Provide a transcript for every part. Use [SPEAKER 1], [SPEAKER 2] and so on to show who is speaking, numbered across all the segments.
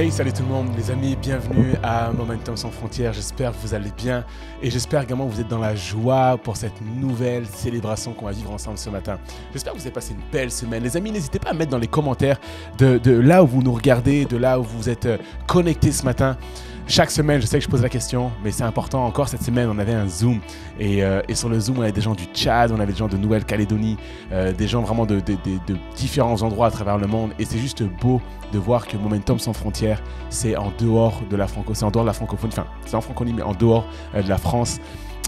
[SPEAKER 1] Hey, salut tout le monde, les amis, bienvenue à Momentum sans frontières. J'espère que vous allez bien et j'espère également que vous êtes dans la joie pour cette nouvelle célébration qu'on va vivre ensemble ce matin. J'espère que vous avez passé une belle semaine. Les amis, n'hésitez pas à mettre dans les commentaires de là où vous nous regardez, de là où vous êtes connectés ce matin. Chaque semaine, je sais que je pose la question, mais c'est important. Encore cette semaine, on avait un Zoom et sur le Zoom, on avait des gens du Tchad, on avait des gens de Nouvelle-Calédonie, des gens vraiment de différents endroits à travers le monde. Et c'est juste beau de voir que Momentum sans frontières, c'est en dehors de la francophonie, enfin, c'est en francophonie, mais en dehors de la France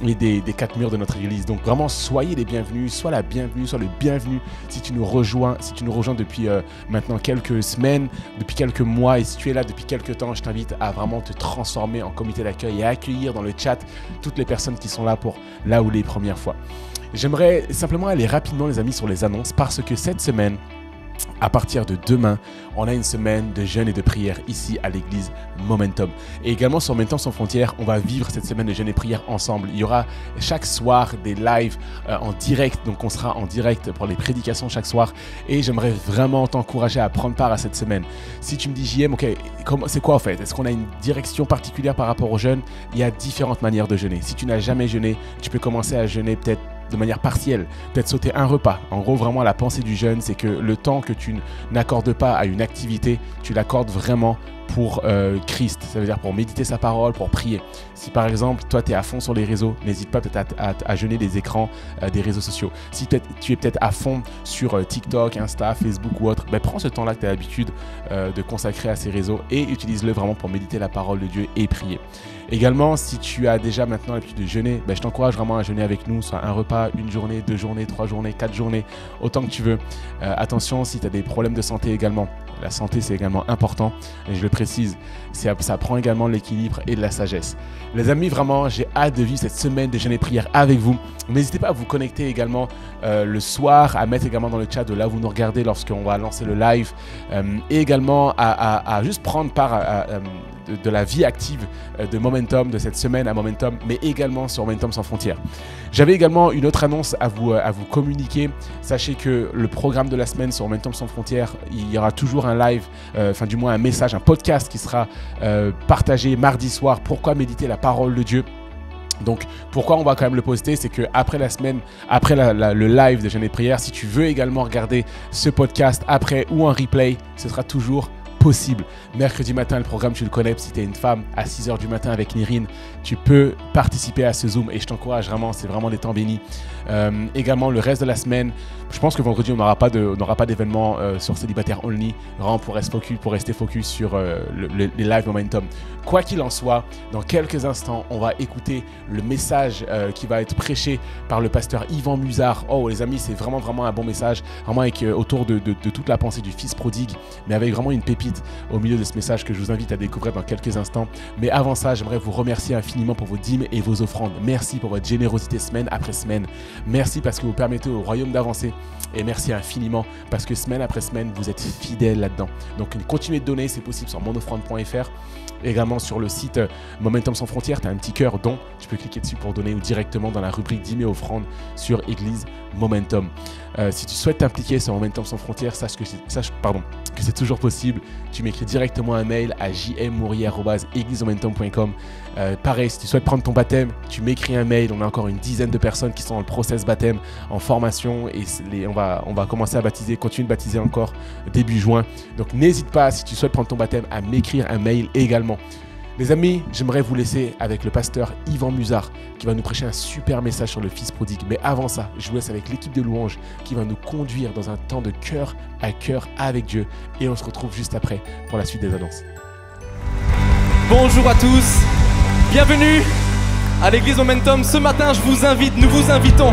[SPEAKER 1] et des quatre murs de notre église. Donc vraiment, soyez les bienvenus, sois la bienvenue, sois le bienvenu si tu nous rejoins depuis maintenant quelques semaines, depuis quelques mois, et si tu es là depuis quelques temps, je t'invite à vraiment te transformer en comité d'accueil et à accueillir dans le chat toutes les personnes qui sont là pour là où les premières fois. J'aimerais simplement aller rapidement, les amis, sur les annonces parce que cette semaine, à partir de demain, on a une semaine de jeûne et de prière ici à l'église Momentum. Et également sur Momentum sans frontières, on va vivre cette semaine de jeûne et prière ensemble. Il y aura chaque soir des lives en direct, donc on sera en direct pour les prédications chaque soir. Et j'aimerais vraiment t'encourager à prendre part à cette semaine. Si tu me dis JM, ok, c'est quoi en fait? Est-ce qu'on a une direction particulière par rapport au jeûne? Il y a différentes manières de jeûner. Si tu n'as jamais jeûné, tu peux commencer à jeûner peut-être de manière partielle, peut-être sauter un repas. En gros, vraiment, la pensée du jeûne, c'est que le temps que tu n'accordes pas à une activité, tu l'accordes vraiment pour Christ. Ça veut dire pour méditer sa parole, pour prier. Si par exemple, toi, tu es à fond sur les réseaux, n'hésite pas peut-être à jeûner des écrans des réseaux sociaux. Si tu es peut-être à fond sur TikTok, Insta, Facebook ou autre, ben, prends ce temps-là que tu as l'habitude de consacrer à ces réseaux et utilise-le vraiment pour méditer la parole de Dieu et prier. Également, si tu as déjà maintenant l'habitude de jeûner, ben, je t'encourage vraiment à jeûner avec nous, soit un repas, une journée, 2 journées, 3 journées, 4 journées, autant que tu veux. Attention, si tu as des problèmes de santé également, la santé c'est également important, et je le précise, ça prend également l'équilibre et de la sagesse. Les amis, vraiment, j'ai hâte de vivre cette semaine de jeûne et prière avec vous. N'hésitez pas à vous connecter également le soir, à mettre également dans le chat de là où vous nous regardez lorsqu'on va lancer le live, et également à juste prendre part de la vie active de Momentum, de cette semaine à Momentum, mais également sur Momentum sans frontières. J'avais également une autre annonce à vous communiquer. Sachez que le programme de la semaine sur Momentum sans frontières, il y aura toujours un live, enfin du moins un message, un podcast qui sera partagé mardi soir. Pourquoi méditer la parole de Dieu? Donc, pourquoi on va quand même le poster, c'est qu'après la semaine, après le live de jeûne et prière, si tu veux également regarder ce podcast après ou en replay, ce sera toujours possible. Mercredi matin, le programme, tu le connais, si tu es une femme, à 6 h du matin avec Nirine, tu peux participer à ce Zoom et je t'encourage vraiment, c'est vraiment des temps bénis. Également, le reste de la semaine, je pense que vendredi, on n'aura pas d'événement sur Célibataire Only, vraiment pour rester focus sur les live Momentum. Quoi qu'il en soit, dans quelques instants, on va écouter le message qui va être prêché par le pasteur Yvan Musard. Oh les amis, c'est vraiment un bon message, vraiment avec autour de toute la pensée du fils prodigue, mais avec vraiment une pépite au milieu de ce message que je vous invite à découvrir dans quelques instants. Mais avant ça, j'aimerais vous remercier infiniment pour vos dîmes et vos offrandes. Merci pour votre générosité semaine après semaine. Merci parce que vous permettez au royaume d'avancer. Et merci infiniment parce que semaine après semaine, vous êtes fidèles là-dedans. Donc continuez de donner, c'est possible sur monoffrande.fr. Également sur le site Momentum sans frontières, tu as un petit cœur don. Tu peux cliquer dessus pour donner ou directement dans la rubrique dîmes et offrandes sur Église Momentum. Si tu souhaites t'impliquer sur Momentum sans frontières, sache que c'est toujours possible. Tu m'écris directement un mail à jmourier@églisemomentum.com. Pareil, si tu souhaites prendre ton baptême, tu m'écris un mail. On a encore une dizaine de personnes qui sont dans le process baptême en formation et on va commencer à continuer de baptiser encore début juin. Donc n'hésite pas, si tu souhaites prendre ton baptême, à m'écrire un mail également. Les amis, j'aimerais vous laisser avec le pasteur Yvan Musard qui va nous prêcher un super message sur le fils prodigue. Mais avant ça, je vous laisse avec l'équipe de louanges qui va nous conduire dans un temps de cœur à cœur avec Dieu. Et on se retrouve juste après pour la suite des annonces.
[SPEAKER 2] Bonjour à tous, bienvenue à l'église Momentum. Ce matin, nous vous invitons.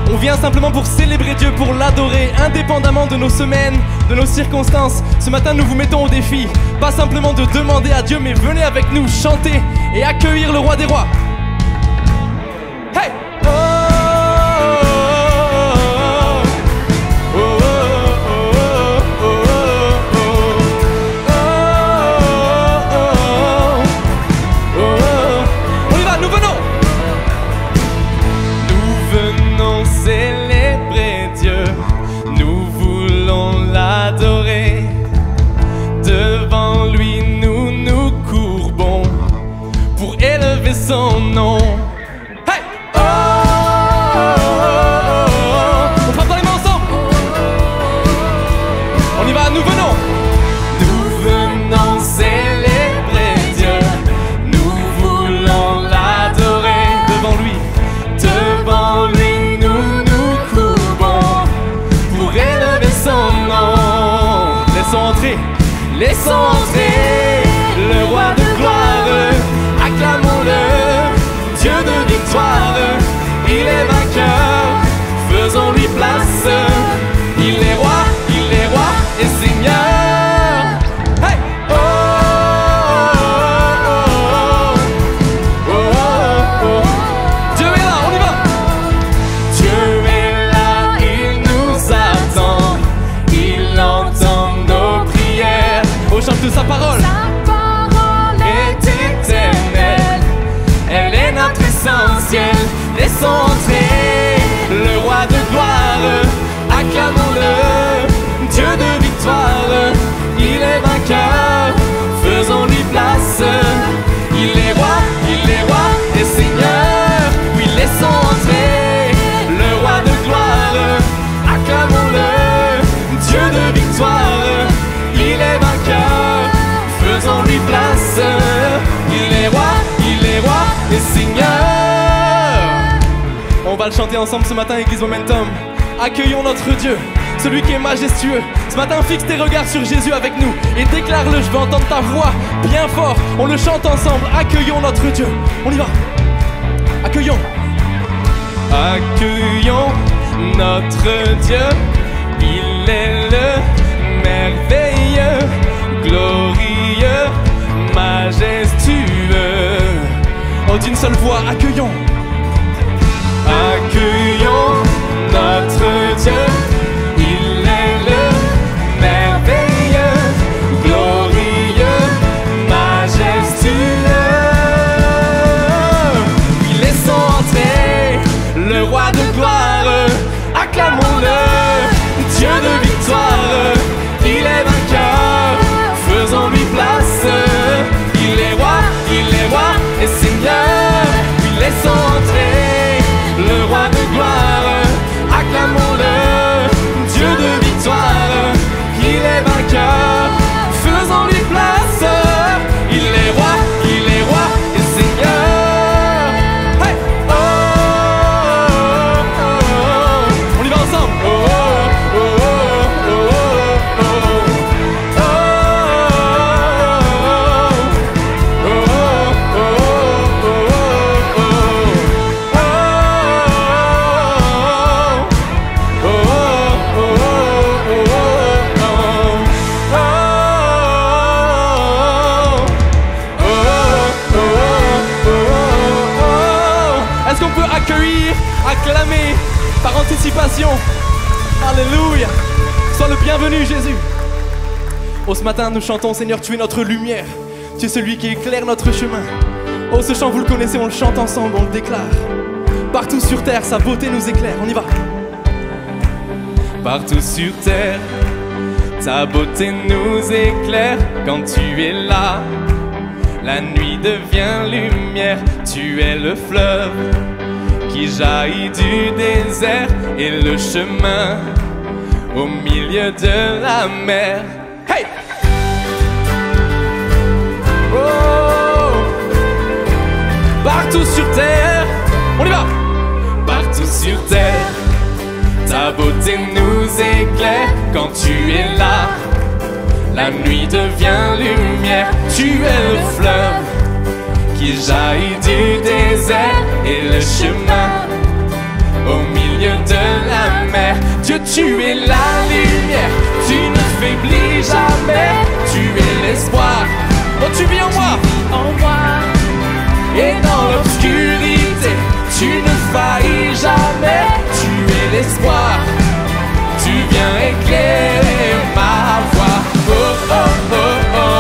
[SPEAKER 2] On vient simplement pour célébrer Dieu, pour l'adorer, indépendamment de nos semaines, de nos circonstances. Ce matin, nous vous mettons au défi, pas simplement de demander à Dieu, mais venez avec nous chanter et accueillir le roi des rois. Hey!
[SPEAKER 3] Devant lui, nous
[SPEAKER 2] son nom. Hey! Oh, oh, oh, oh. On frappe dans les mains ensemble. On y va, nous venons. Nous venons célébrer Dieu. Nous voulons l'adorer devant lui. Devant lui, nous nous courbons pour élever son nom. Laissons entrer le roi de gloire. Acclamons-le, Dieu de victoire. Il est vainqueur, faisons-lui place. Il est roi et Seigneur. Hey! Oh, oh, oh, oh, oh, oh. Dieu est là, on y va. Dieu est là, il nous attend. Il entend nos prières. On chante de sa parole.
[SPEAKER 3] Sa parole est éternelle.
[SPEAKER 2] Elle est notre essentiel. Laissons entrer le roi de gloire. Acclamons-le, Dieu de victoire. Il est vainqueur, faisons-lui place. Il est roi et Seigneur. Oui, laissons entrer le roi de gloire. Acclamons-le, Dieu de victoire. Il est vainqueur, faisons-lui place. Il est roi et Seigneur. On va le chanter ensemble ce matin, Église Momentum. Accueillons notre Dieu, celui qui est majestueux. Ce matin, fixe tes regards sur Jésus avec nous et déclare-le. Je veux entendre ta voix bien fort. On le chante ensemble. Accueillons notre Dieu. On y va. Accueillons. Accueillons notre Dieu. Il est le merveilleux, glorieux, majestueux. Oh, d'une seule voix, accueillons. Accueillons notre Dieu. Il est le merveilleux, glorieux, majestueux. Oui, laissons entrer le roi de gloire. Acclamons-le, Dieu de victoire. Il est vainqueur, faisons-lui place. Il est roi et Seigneur. Oui, laissons entrer le roi de gloire. Acclamons-le, Dieu de victoire. Il est vainqueur, faisons-lui place. Il est roi et Seigneur. Hey! Oh, oh, oh, oh. On y va ensemble. Oh, oh, oh, oh, oh, oh. Est-ce qu'on peut accueillir, acclamer par anticipation? Alléluia. Sois le bienvenu, Jésus. Oh, ce matin, nous chantons, Seigneur, tu es notre lumière. Tu es celui qui éclaire notre chemin. Oh, ce chant, vous le connaissez, on le chante ensemble, on le déclare. Partout sur terre, sa beauté nous éclaire. On y va. Partout sur terre, ta beauté nous éclaire. Quand tu es là, la nuit devient lumière. Tu es le fleuve qui jaillit du désert et le chemin au milieu de la mer. Hey! Oh! Partout sur terre, on y va! Partout sur terre, ta beauté nous éclaire. Quand tu es là, la nuit devient lumière. Tu es le fleuve qui jaillit du désert et le chemin au milieu de la mer. Dieu, tu es la lumière, tu ne faiblis jamais. Tu es l'espoir, oh tu vis en moi, et dans l'obscurité, tu ne faillis jamais. Tu es l'espoir, tu viens éclairer ma voie. Oh oh oh oh.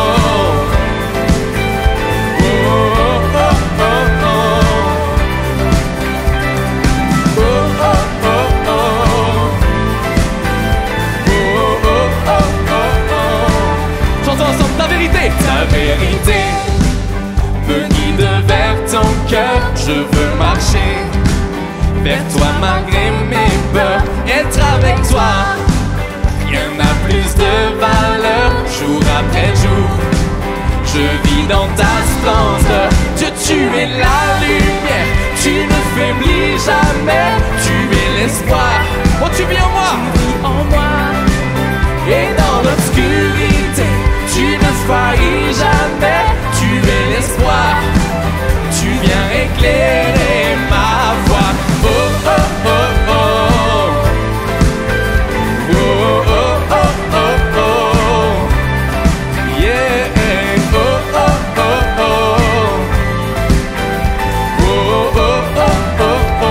[SPEAKER 2] je veux marcher vers toi malgré mes peurs. Être avec toi, rien n'a plus de valeur. Jour après jour, je vis dans ta splendeur. Dieu, tu es la lumière, tu ne faiblis jamais. Tu es l'espoir, oh tu vis en moi,
[SPEAKER 3] En moi,
[SPEAKER 2] et dans l'obscurité, tu ne faillis jamais. Tu es l'espoir, tu viens éclairer ma voie. Oh oh oh oh, oh oh oh oh oh, yeah. Oh oh oh oh, oh oh oh oh oh.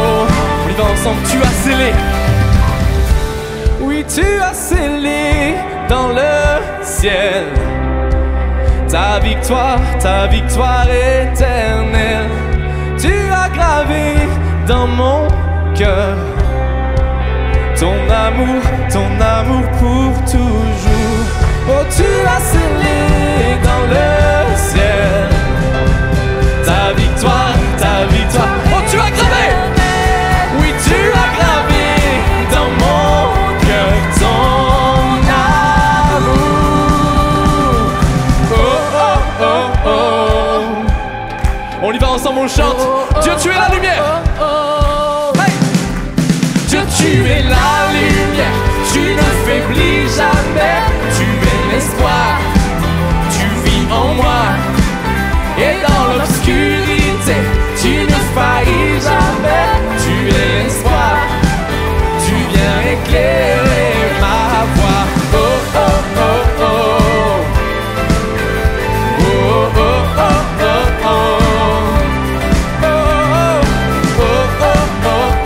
[SPEAKER 2] On y va ensemble. Tu as scellé, oui tu as scellé dans le ciel ta victoire éternelle. Tu as gravé dans mon cœur ton amour pour toujours. Oh, tu as scellé dans le ciel ta victoire. Oh, tu as gravé, oui, tu as gravé dans mon cœur ton amour. Oh, oh, oh, oh. On y va ensemble, on le chante. Dieu, tu es la lumière. Hey. Dieu, tu es la lumière, tu ne faiblis jamais. Tu es l'espoir, tu vis en moi. Et dans l'obscurité, tu ne faillis jamais. Tu es l'espoir, tu viens éclairer ma voie. Oh oh oh oh, oh oh oh oh oh, oh oh oh oh, oh oh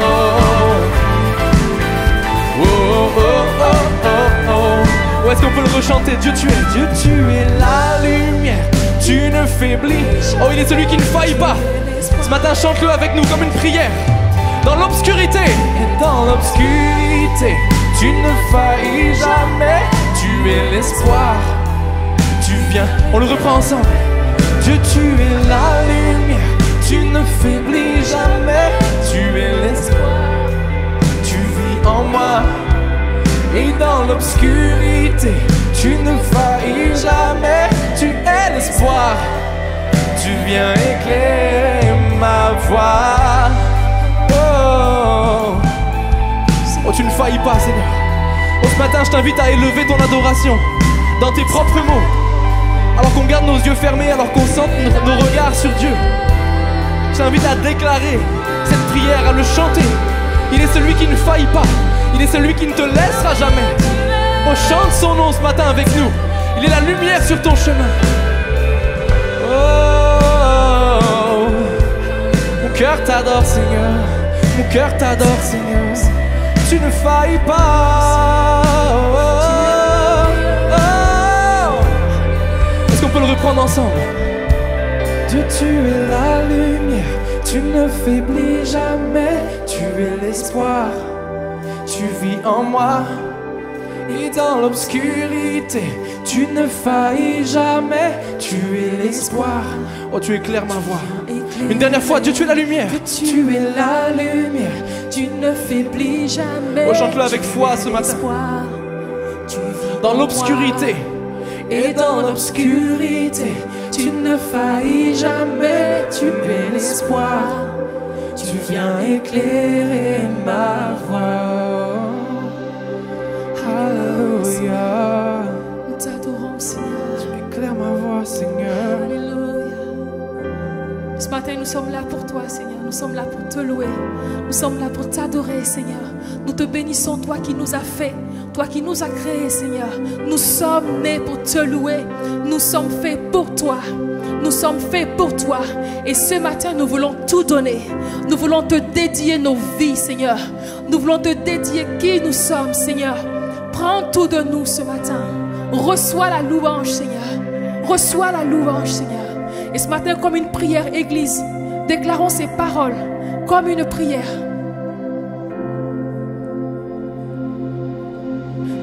[SPEAKER 2] oh. Où est-ce qu'on peut le rechanter? Dieu, tu es la lumière. Tu ne faiblis. Oh, il est celui qui ne faillit pas. Ce matin, chante-le avec nous comme une prière. Dans l'obscurité, et dans l'obscurité, tu ne faillis jamais. Tu es l'espoir. Tu viens, on le reprend ensemble. Dieu, tu es la lumière. Tu ne faiblis jamais. Tu es l'espoir. Tu vis en moi. Et dans l'obscurité, tu ne faillis jamais. Tu es l'espoir, tu viens éclairer ma voie. Oh, oh, tu ne faillis pas, Seigneur. Oh, ce matin, je t'invite à élever ton adoration dans tes propres mots, alors qu'on garde nos yeux fermés, alors qu'on centre nos regards sur Dieu. Je t'invite à déclarer cette prière, à le chanter. Il est celui qui ne faillit pas. Il est celui qui ne te laissera jamais. Oh, chante son nom ce matin avec nous. Il est la lumière sur ton chemin. Oh, mon cœur t'adore, Seigneur. Mon cœur t'adore, Seigneur. Tu ne faillis pas. Oh, oh. Est-ce qu'on peut le reprendre ensemble? Dieu, tu es la lumière. Tu ne faiblis jamais. Tu es l'espoir. Tu vis en moi. Et dans l'obscurité, tu ne faillis jamais. Tu es l'espoir. Oh, tu éclaires ma voix. Une dernière fois, Dieu, tu es la lumière.
[SPEAKER 3] tu es la lumière, tu ne faiblis jamais.
[SPEAKER 2] Oh, chante-le avec foi ce matin. Dans l'obscurité,
[SPEAKER 3] et dans l'obscurité, tu ne faillis jamais. Tu es l'espoir. Tu viens éclairer ma voie.
[SPEAKER 2] Alléluia.
[SPEAKER 3] Nous t'adorons, Seigneur.
[SPEAKER 2] Tu éclaires ma voix, Seigneur.
[SPEAKER 3] Alléluia. Ce matin, nous sommes là pour toi, Seigneur. Nous sommes là pour te louer. Nous sommes là pour t'adorer, Seigneur. Nous te bénissons, toi qui nous as fait, toi qui nous as créés, Seigneur. Nous sommes nés pour te louer. Nous sommes faits pour toi. Nous sommes faits pour toi. Et ce matin, nous voulons tout donner. Nous voulons te dédier nos vies, Seigneur. Nous voulons te dédier qui nous sommes, Seigneur. Prends tout de nous ce matin. Reçois la louange, Seigneur. Reçois la louange, Seigneur. Et ce matin, comme une prière, Église, déclarons ces paroles comme une prière.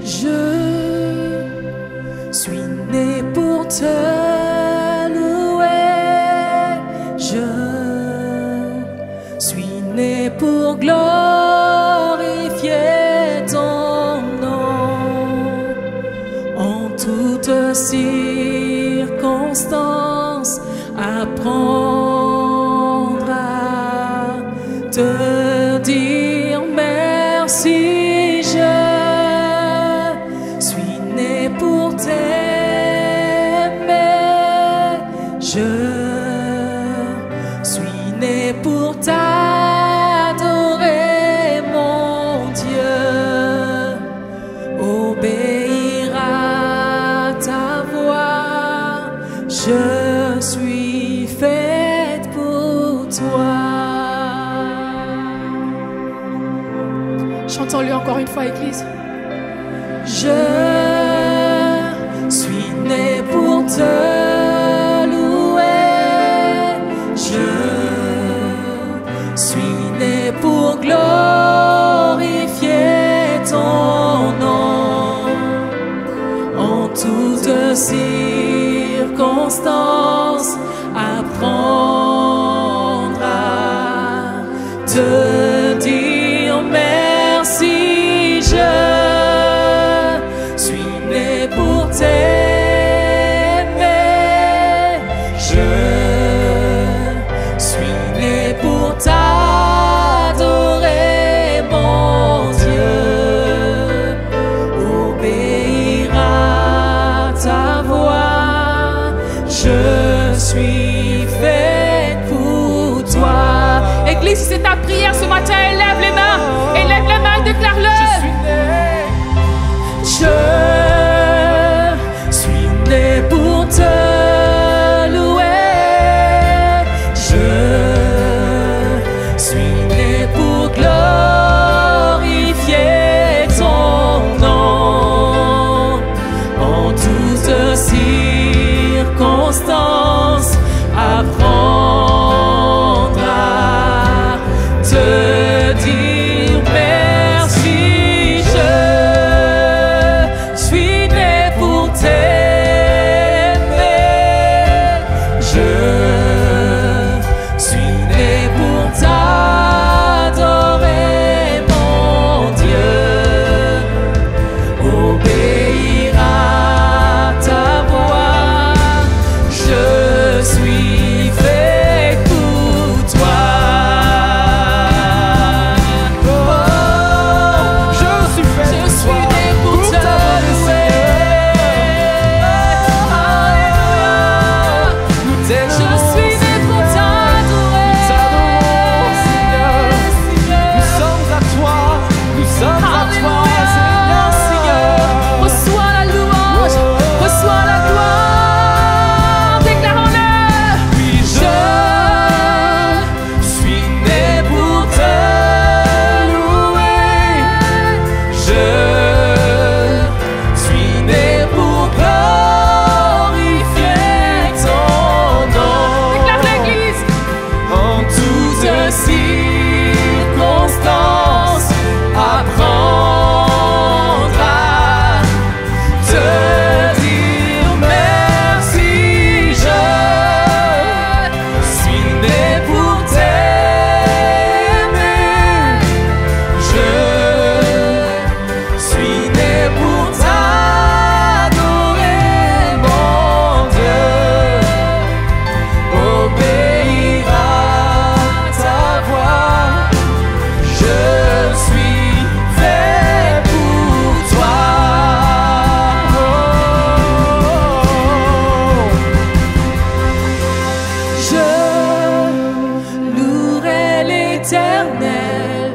[SPEAKER 3] Je suis né pour te louer. Je pour glorifier ton nom en toutes circonstances, apprendre à te dire merci. Je suis né pour t'aimer, je suis né pour t'adorer, mon Dieu, obéir à ta voix. Je suis faite pour toi. Chantons-le encore une fois, Église. Je suis né pour te louer. Je suis né pour glorifier ton nom en toutes circonstances, apprendre à te dire merci. Je suis né pour t'aimer, je suis né pour t'adorer, mon Dieu, obéir à ta voix. Je suis faite pour toi. Église, si c'est ta prière ce matin, élève les mains, déclare-le. Je suis né pour te louer. Je suis né pour glorifier ton nom en toutes circonstances, apprendre à te dire merci. Je suis né pour t'aimer, je suis né pour t'adorer, mon Dieu, obéir à ta voix. Je suis fait pour toi. Oh, je suis né pour te louer. Je suis né pour t'adorer.
[SPEAKER 2] Nous sommes à toi,
[SPEAKER 3] Seigneur. Reçois la louange, reçois la gloire. Déclarons-le.
[SPEAKER 2] Oui,
[SPEAKER 3] Je suis né pour te louer. Je suis né pour glorifier ton nom. Déclare l'Église. En toutes circonstances, apprendre à te dire merci. Je suis né pour t'aimer, je suis né pour t'adorer, mon Dieu, obéir à ta voix. Je suis fait pour toi. Je louerai l'Éternel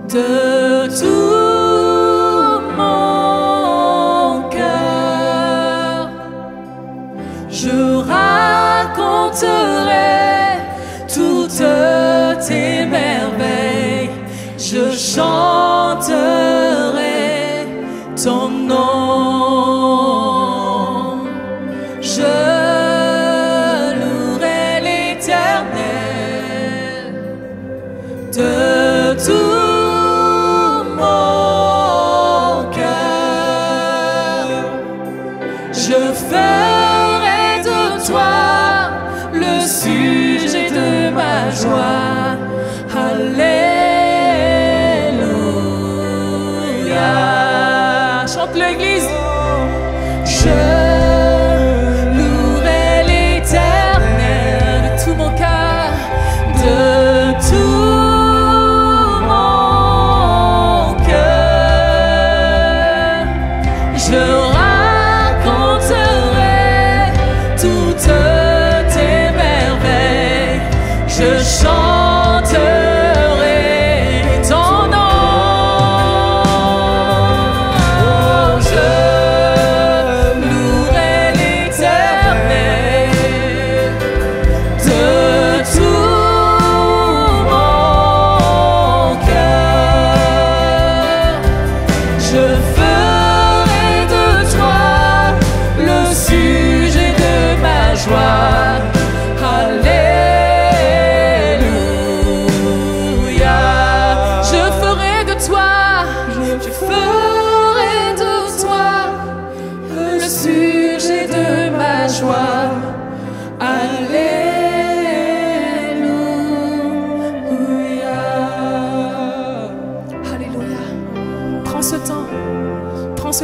[SPEAKER 3] de tout mon cœur. Je raconterai toutes tes merveilles. Je chanterai ton nom. Je louerai l'Éternel de tout mon cœur. Je ferai de toi le sujet de ma joie.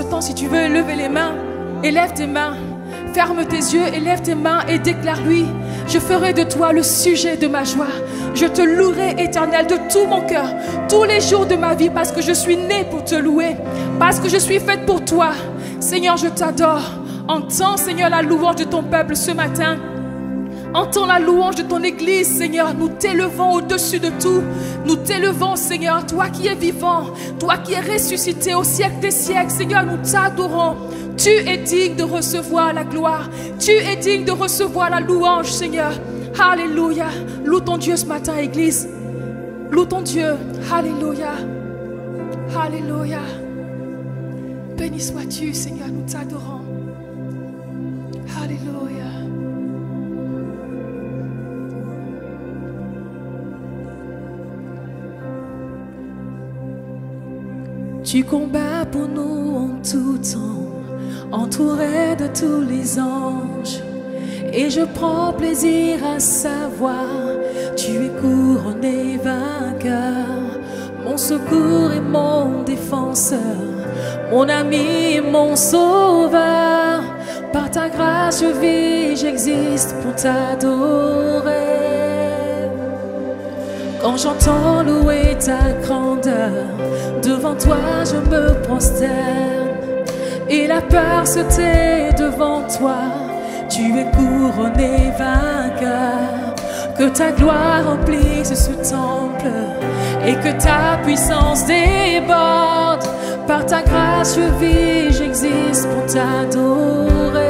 [SPEAKER 3] temps, si tu veux lever les mains, élève tes mains. Ferme tes yeux, élève tes mains et déclare-lui: je ferai de toi le sujet de ma joie. Je te louerai, Éternel, de tout mon cœur, tous les jours de ma vie, parce que je suis née pour te louer, parce que je suis faite pour toi. Seigneur, je t'adore. Entends, Seigneur, la louange de ton peuple ce matin. Entends la louange de ton Église, Seigneur. Nous t'élevons au-dessus de tout. Nous t'élevons, Seigneur, toi qui es vivant, toi qui es ressuscité au siècle des siècles. Seigneur, nous t'adorons. Tu es digne de recevoir la gloire. Tu es digne de recevoir la louange, Seigneur. Alléluia. Loue ton Dieu ce matin, Église. Loue ton Dieu. Alléluia. Alléluia. Béni sois-tu, Seigneur, nous t'adorons. Alléluia. Tu combats pour nous en tout temps, entouré de tous les anges. Et je prends plaisir à savoir, tu es couronné vainqueur, mon secours et mon défenseur, mon ami et mon sauveur. Par ta grâce je vis, j'existe pour t'adorer. Quand j'entends louer ta grandeur, devant toi je me prosterne, et la peur se tait devant toi. Tu es couronné vainqueur. Que ta gloire remplisse ce temple et que ta puissance déborde. Par ta grâce je vis, j'existe pour t'adorer.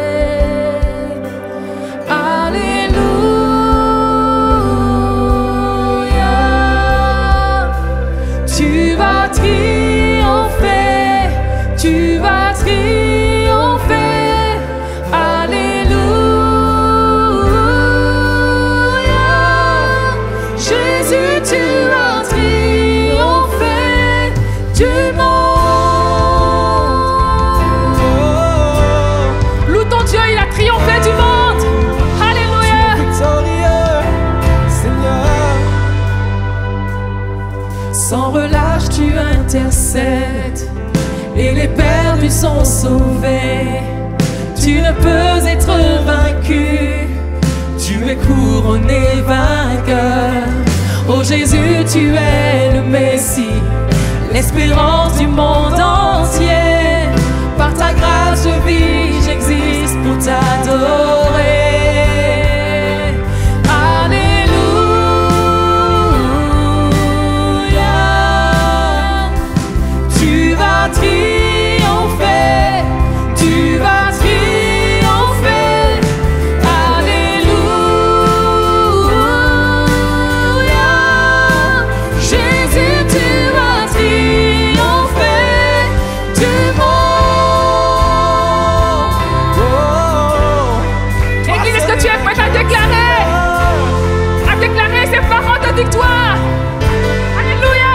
[SPEAKER 3] Alléluia. Tu vas triompher, tu vas triompher. Alléluia. Jésus, tu vas triompher du monde. Loue ton Dieu, il a triomphé du monde. Alléluia.
[SPEAKER 2] Victorieux, Seigneur.
[SPEAKER 3] Sans relâche tu intercèdes et les perdus sont sauvés. Tu ne peux être vaincu, tu es couronné vainqueur. Oh Jésus, tu es le Messie, l'espérance du monde entier. Par ta grâce je vis, j'existe pour t'adorer. Triompher, tu vas triompher. Alléluia. Jésus, tu vas triompher du monde. Église, est-ce que tu es prêt à déclarer ces paroles de victoire? Alléluia.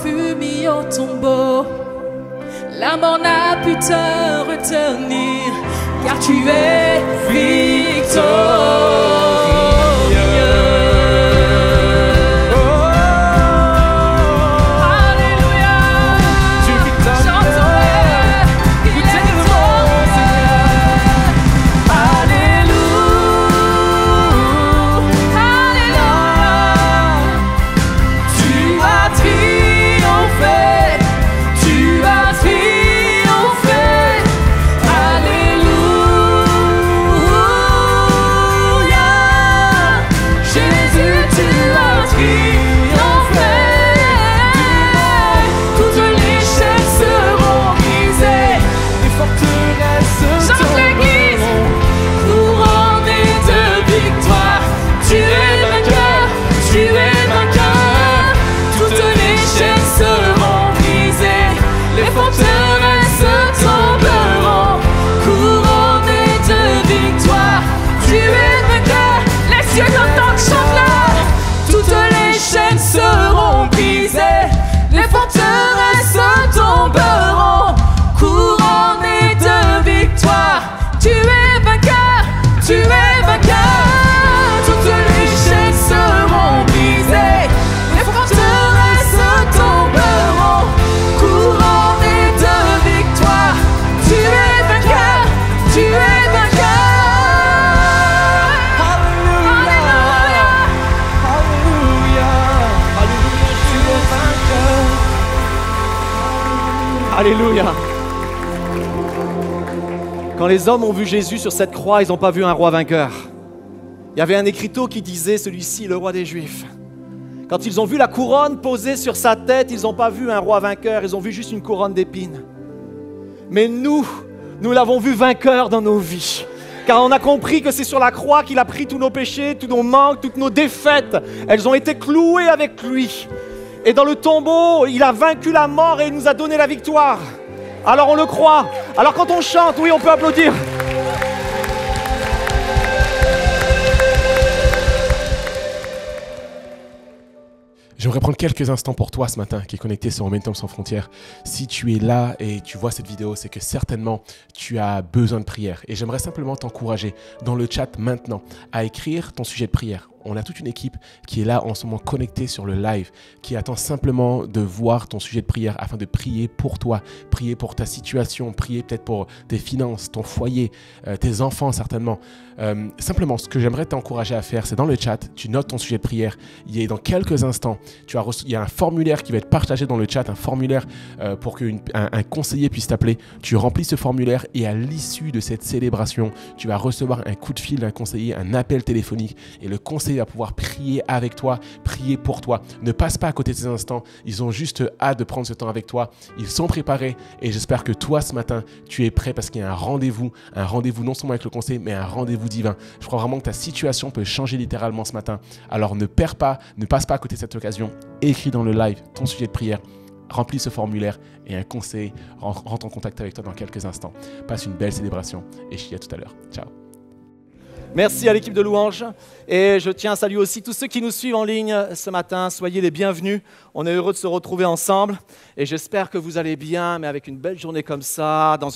[SPEAKER 3] Fut mis au tombeau, la mort n'a pu te retenir, car tu es victorieux. Alléluia. Tu es victorieux.
[SPEAKER 2] Alléluia. Quand les hommes ont vu Jésus sur cette croix, ils n'ont pas vu un roi vainqueur. Il y avait un écriteau qui disait « Celui-ci, le roi des Juifs ». Quand ils ont vu la couronne posée sur sa tête, ils n'ont pas vu un roi vainqueur, ils ont vu juste une couronne d'épines. Mais nous l'avons vu vainqueur dans nos vies. Car on a compris que c'est sur la croix qu'il a pris tous nos péchés, tous nos manques, toutes nos défaites. Elles ont été clouées avec lui. Et dans le tombeau, il a vaincu la mort et il nous a donné la victoire. Alors on le croit. Alors quand on chante, oui, on peut applaudir.
[SPEAKER 1] J'aimerais prendre quelques instants pour toi ce matin qui est connecté sur Momentum Sans Frontières. Si tu es là et tu vois cette vidéo, c'est que certainement tu as besoin de prière. Et j'aimerais simplement t'encourager dans le chat maintenant à écrire ton sujet de prière. On a toute une équipe qui est là en ce moment connectée sur le live, qui attend simplement de voir ton sujet de prière afin de prier pour toi, prier pour ta situation, prier peut-être pour tes finances, ton foyer, tes enfants certainement. Simplement, ce que j'aimerais t'encourager à faire, c'est dans le chat, tu notes ton sujet de prière. Dans quelques instants, il y a un formulaire qui va être partagé dans le chat, un formulaire pour qu'un conseiller puisse t'appeler. Tu remplis ce formulaire et à l'issue de cette célébration, tu vas recevoir un coup de fil d'un conseiller, un appel téléphonique et le conseiller va pouvoir prier avec toi, prier pour toi. Ne passe pas à côté de ces instants. Ils ont juste hâte de prendre ce temps avec toi. Ils sont préparés et j'espère que toi, ce matin, tu es prêt parce qu'il y a un rendez-vous non seulement avec le conseiller, mais un rendez-vous divin. Je crois vraiment que ta situation peut changer littéralement ce matin. Alors ne passe pas à côté de cette occasion. Écris dans le live ton sujet de prière. Remplis ce formulaire et un conseiller rentre en contact avec toi dans quelques instants. Passe une belle célébration et je te dis à tout à l'heure. Ciao.
[SPEAKER 2] Merci à l'équipe de Louange et je tiens à saluer aussi tous ceux qui nous suivent en ligne ce matin. Soyez les bienvenus. On est heureux de se retrouver ensemble et j'espère que vous allez bien, mais avec une belle journée comme ça, dans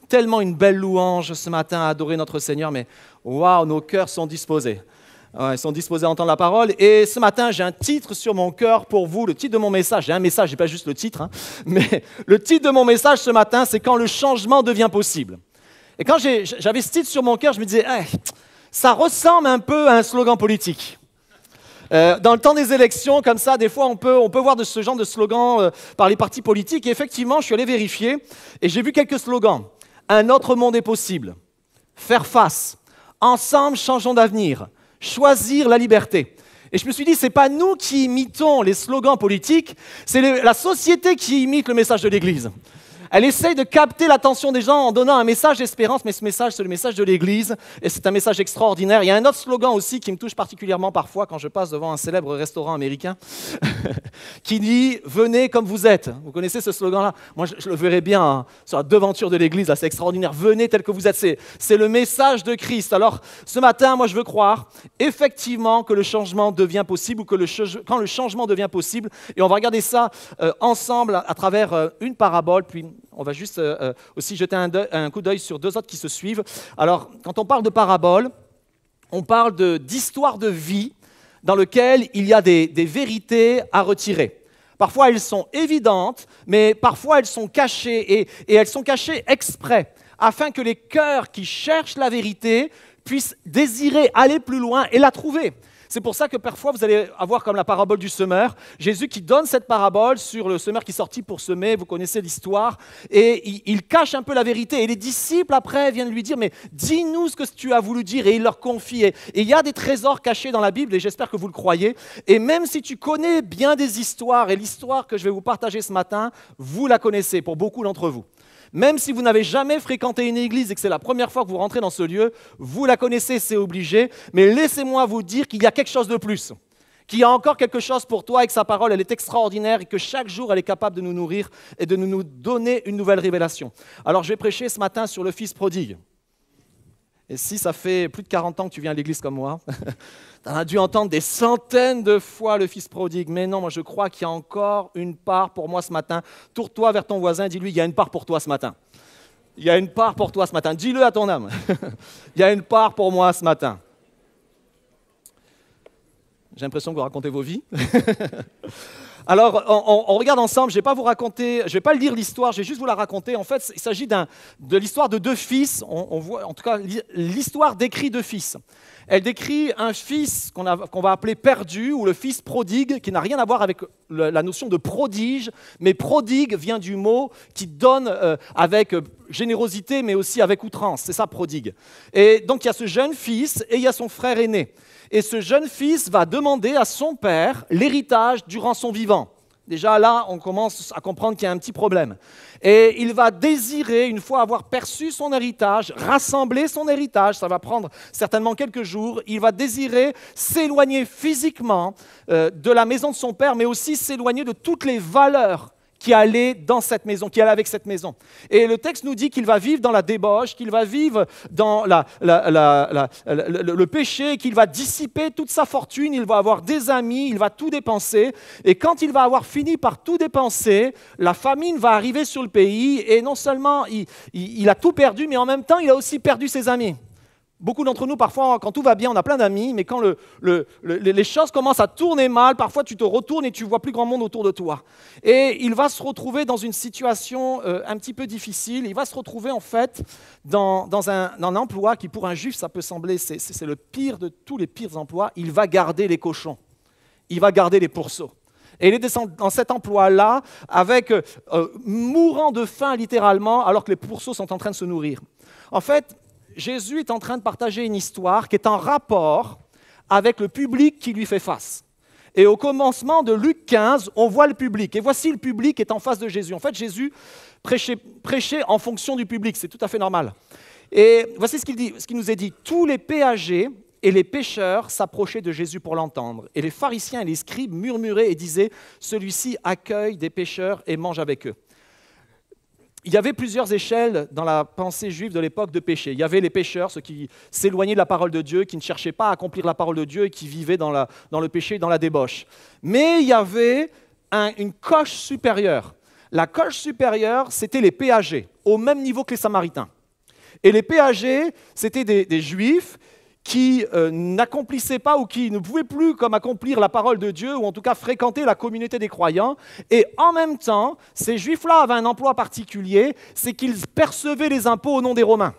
[SPEAKER 2] tellement une belle louange ce matin à adorer notre Seigneur. Mais waouh, nos cœurs sont disposés. Ils sont disposés à entendre la parole. Et ce matin, j'ai un titre sur mon cœur pour vous. Le titre de mon message, j'ai un message, j'ai pas juste le titre, mais le titre de mon message ce matin, c'est « Quand le changement devient possible ». Et quand j'avais ce titre sur mon cœur, je me disais ça ressemble un peu à un slogan politique. Dans le temps des élections, comme ça, des fois, on peut voir de ce genre de slogan par les partis politiques. Et effectivement, je suis allé vérifier et j'ai vu quelques slogans. Un autre monde est possible. Faire face. Ensemble, changeons d'avenir. Choisir la liberté. Et je me suis dit, ce n'est pas nous qui imitons les slogans politiques, c'est la société qui imite le message de l'Église. Elle essaye de capter l'attention des gens en donnant un message d'espérance, mais ce message, c'est le message de l'Église, et c'est un message extraordinaire. Il y a un autre slogan aussi qui me touche particulièrement parfois quand je passe devant un célèbre restaurant américain, qui dit « Venez comme vous êtes ». Vous connaissez ce slogan-là? Moi, je le verrais bien sur la devanture de l'Église, c'est extraordinaire. « Venez tel que vous êtes ». C'est le message de Christ. Alors, ce matin, moi, je veux croire effectivement que le changement devient possible, ou quand le changement devient possible, et on va regarder ça ensemble à travers une parabole, puis on va juste aussi jeter un coup d'œil sur deux autres qui se suivent. Alors, quand on parle de parabole, on parle d'histoire de vie dans lequel il y a des vérités à retirer. Parfois, elles sont évidentes, mais parfois, elles sont cachées, et elles sont cachées exprès, afin que les cœurs qui cherchent la vérité puissent désirer aller plus loin et la trouver. C'est pour ça que parfois, vous allez avoir comme la parabole du semeur, Jésus qui donne cette parabole sur le semeur qui sortit pour semer, vous connaissez l'histoire, et il cache un peu la vérité. Et les disciples, après, viennent lui dire, mais dis-nous ce que tu as voulu dire, et il leur confie. Et il y a des trésors cachés dans la Bible, et j'espère que vous le croyez. Et même si tu connais bien des histoires, et l'histoire que je vais vous partager ce matin, vous la connaissez pour beaucoup d'entre vous. Même si vous n'avez jamais fréquenté une église et que c'est la première fois que vous rentrez dans ce lieu, vous la connaissez, c'est obligé. Mais laissez-moi vous dire qu'il y a quelque chose de plus, qu'il y a encore quelque chose pour toi et que sa parole, elle est extraordinaire et que chaque jour, elle est capable de nous nourrir et de nous donner une nouvelle révélation. Alors, je vais prêcher ce matin sur le fils prodigue. Et si ça fait plus de 40 ans que tu viens à l'église comme moi, tu as dû entendre des centaines de fois le fils prodigue. Mais non, moi je crois qu'il y a encore une part pour moi ce matin. Tourne-toi vers ton voisin, dis-lui, il y a une part pour toi ce matin. Il y a une part pour toi ce matin. Dis-le à ton âme. Il y a une part pour moi ce matin. J'ai l'impression que vous racontez vos vies.
[SPEAKER 4] Alors, on regarde ensemble, je ne vais pas vous raconter, je ne vais pas lire l'histoire, je vais juste vous la raconter. En fait, il s'agit de l'histoire de deux fils. On voit, en tout cas, l'histoire décrit deux fils. Elle décrit un fils qu'on va appeler perdu, ou le fils prodigue, qui n'a rien à voir avec la notion de prodige, mais prodigue vient du mot qui donne avec générosité, mais aussi avec outrance. C'est ça, prodigue. Et donc, il y a ce jeune fils et il y a son frère aîné. Et ce jeune fils va demander à son père l'héritage durant son vivant. Déjà là, on commence à comprendre qu'il y a un petit problème. Et il va désirer, une fois avoir perçu son héritage, rassembler son héritage, ça va prendre certainement quelques jours, il va désirer s'éloigner physiquement de la maison de son père, mais aussi s'éloigner de toutes les valeurs qui allait dans cette maison, qui allait avec cette maison. Et le texte nous dit qu'il va vivre dans la débauche, qu'il va vivre dans le péché, qu'il va dissiper toute sa fortune, il va avoir des amis, il va tout dépenser. Et quand il va avoir fini par tout dépenser, la famine va arriver sur le pays et non seulement il a tout perdu, mais en même temps, il a aussi perdu ses amis. Beaucoup d'entre nous, parfois, quand tout va bien, on a plein d'amis, mais quand les choses commencent à tourner mal, parfois tu te retournes et tu vois plus grand monde autour de toi. Et il va se retrouver dans une situation un petit peu difficile. Il va se retrouver en fait dans un emploi qui, pour un juif, ça peut sembler, c'est le pire de tous les pires emplois. Il va garder les cochons. Il va garder les pourceaux. Et il est dans cet emploi-là, mourant de faim littéralement, alors que les pourceaux sont en train de se nourrir. En fait, Jésus est en train de partager une histoire qui est en rapport avec le public qui lui fait face. Et au commencement de Luc 15, on voit le public. Et voici le public qui est en face de Jésus. En fait, Jésus prêchait en fonction du public, c'est tout à fait normal. Et voici ce qu'il dit, ce qu'il nous est dit. Tous les péagers et les pécheurs s'approchaient de Jésus pour l'entendre. Et les pharisiens et les scribes murmuraient et disaient « Celui-ci accueille des pécheurs et mange avec eux ». Il y avait plusieurs échelles dans la pensée juive de l'époque de péché. Il y avait les pécheurs, ceux qui s'éloignaient de la parole de Dieu, qui ne cherchaient pas à accomplir la parole de Dieu et qui vivaient dans le péché et dans la débauche. Mais il y avait une coche supérieure. La coche supérieure, c'était les péagers, au même niveau que les Samaritains. Et les péagers, c'était des Juifs qui n'accomplissaient pas ou qui ne pouvaient plus comme accomplir la parole de Dieu, ou en tout cas fréquenter la communauté des croyants. Et en même temps, ces Juifs-là avaient un emploi particulier, c'est qu'ils percevaient les impôts au nom des Romains.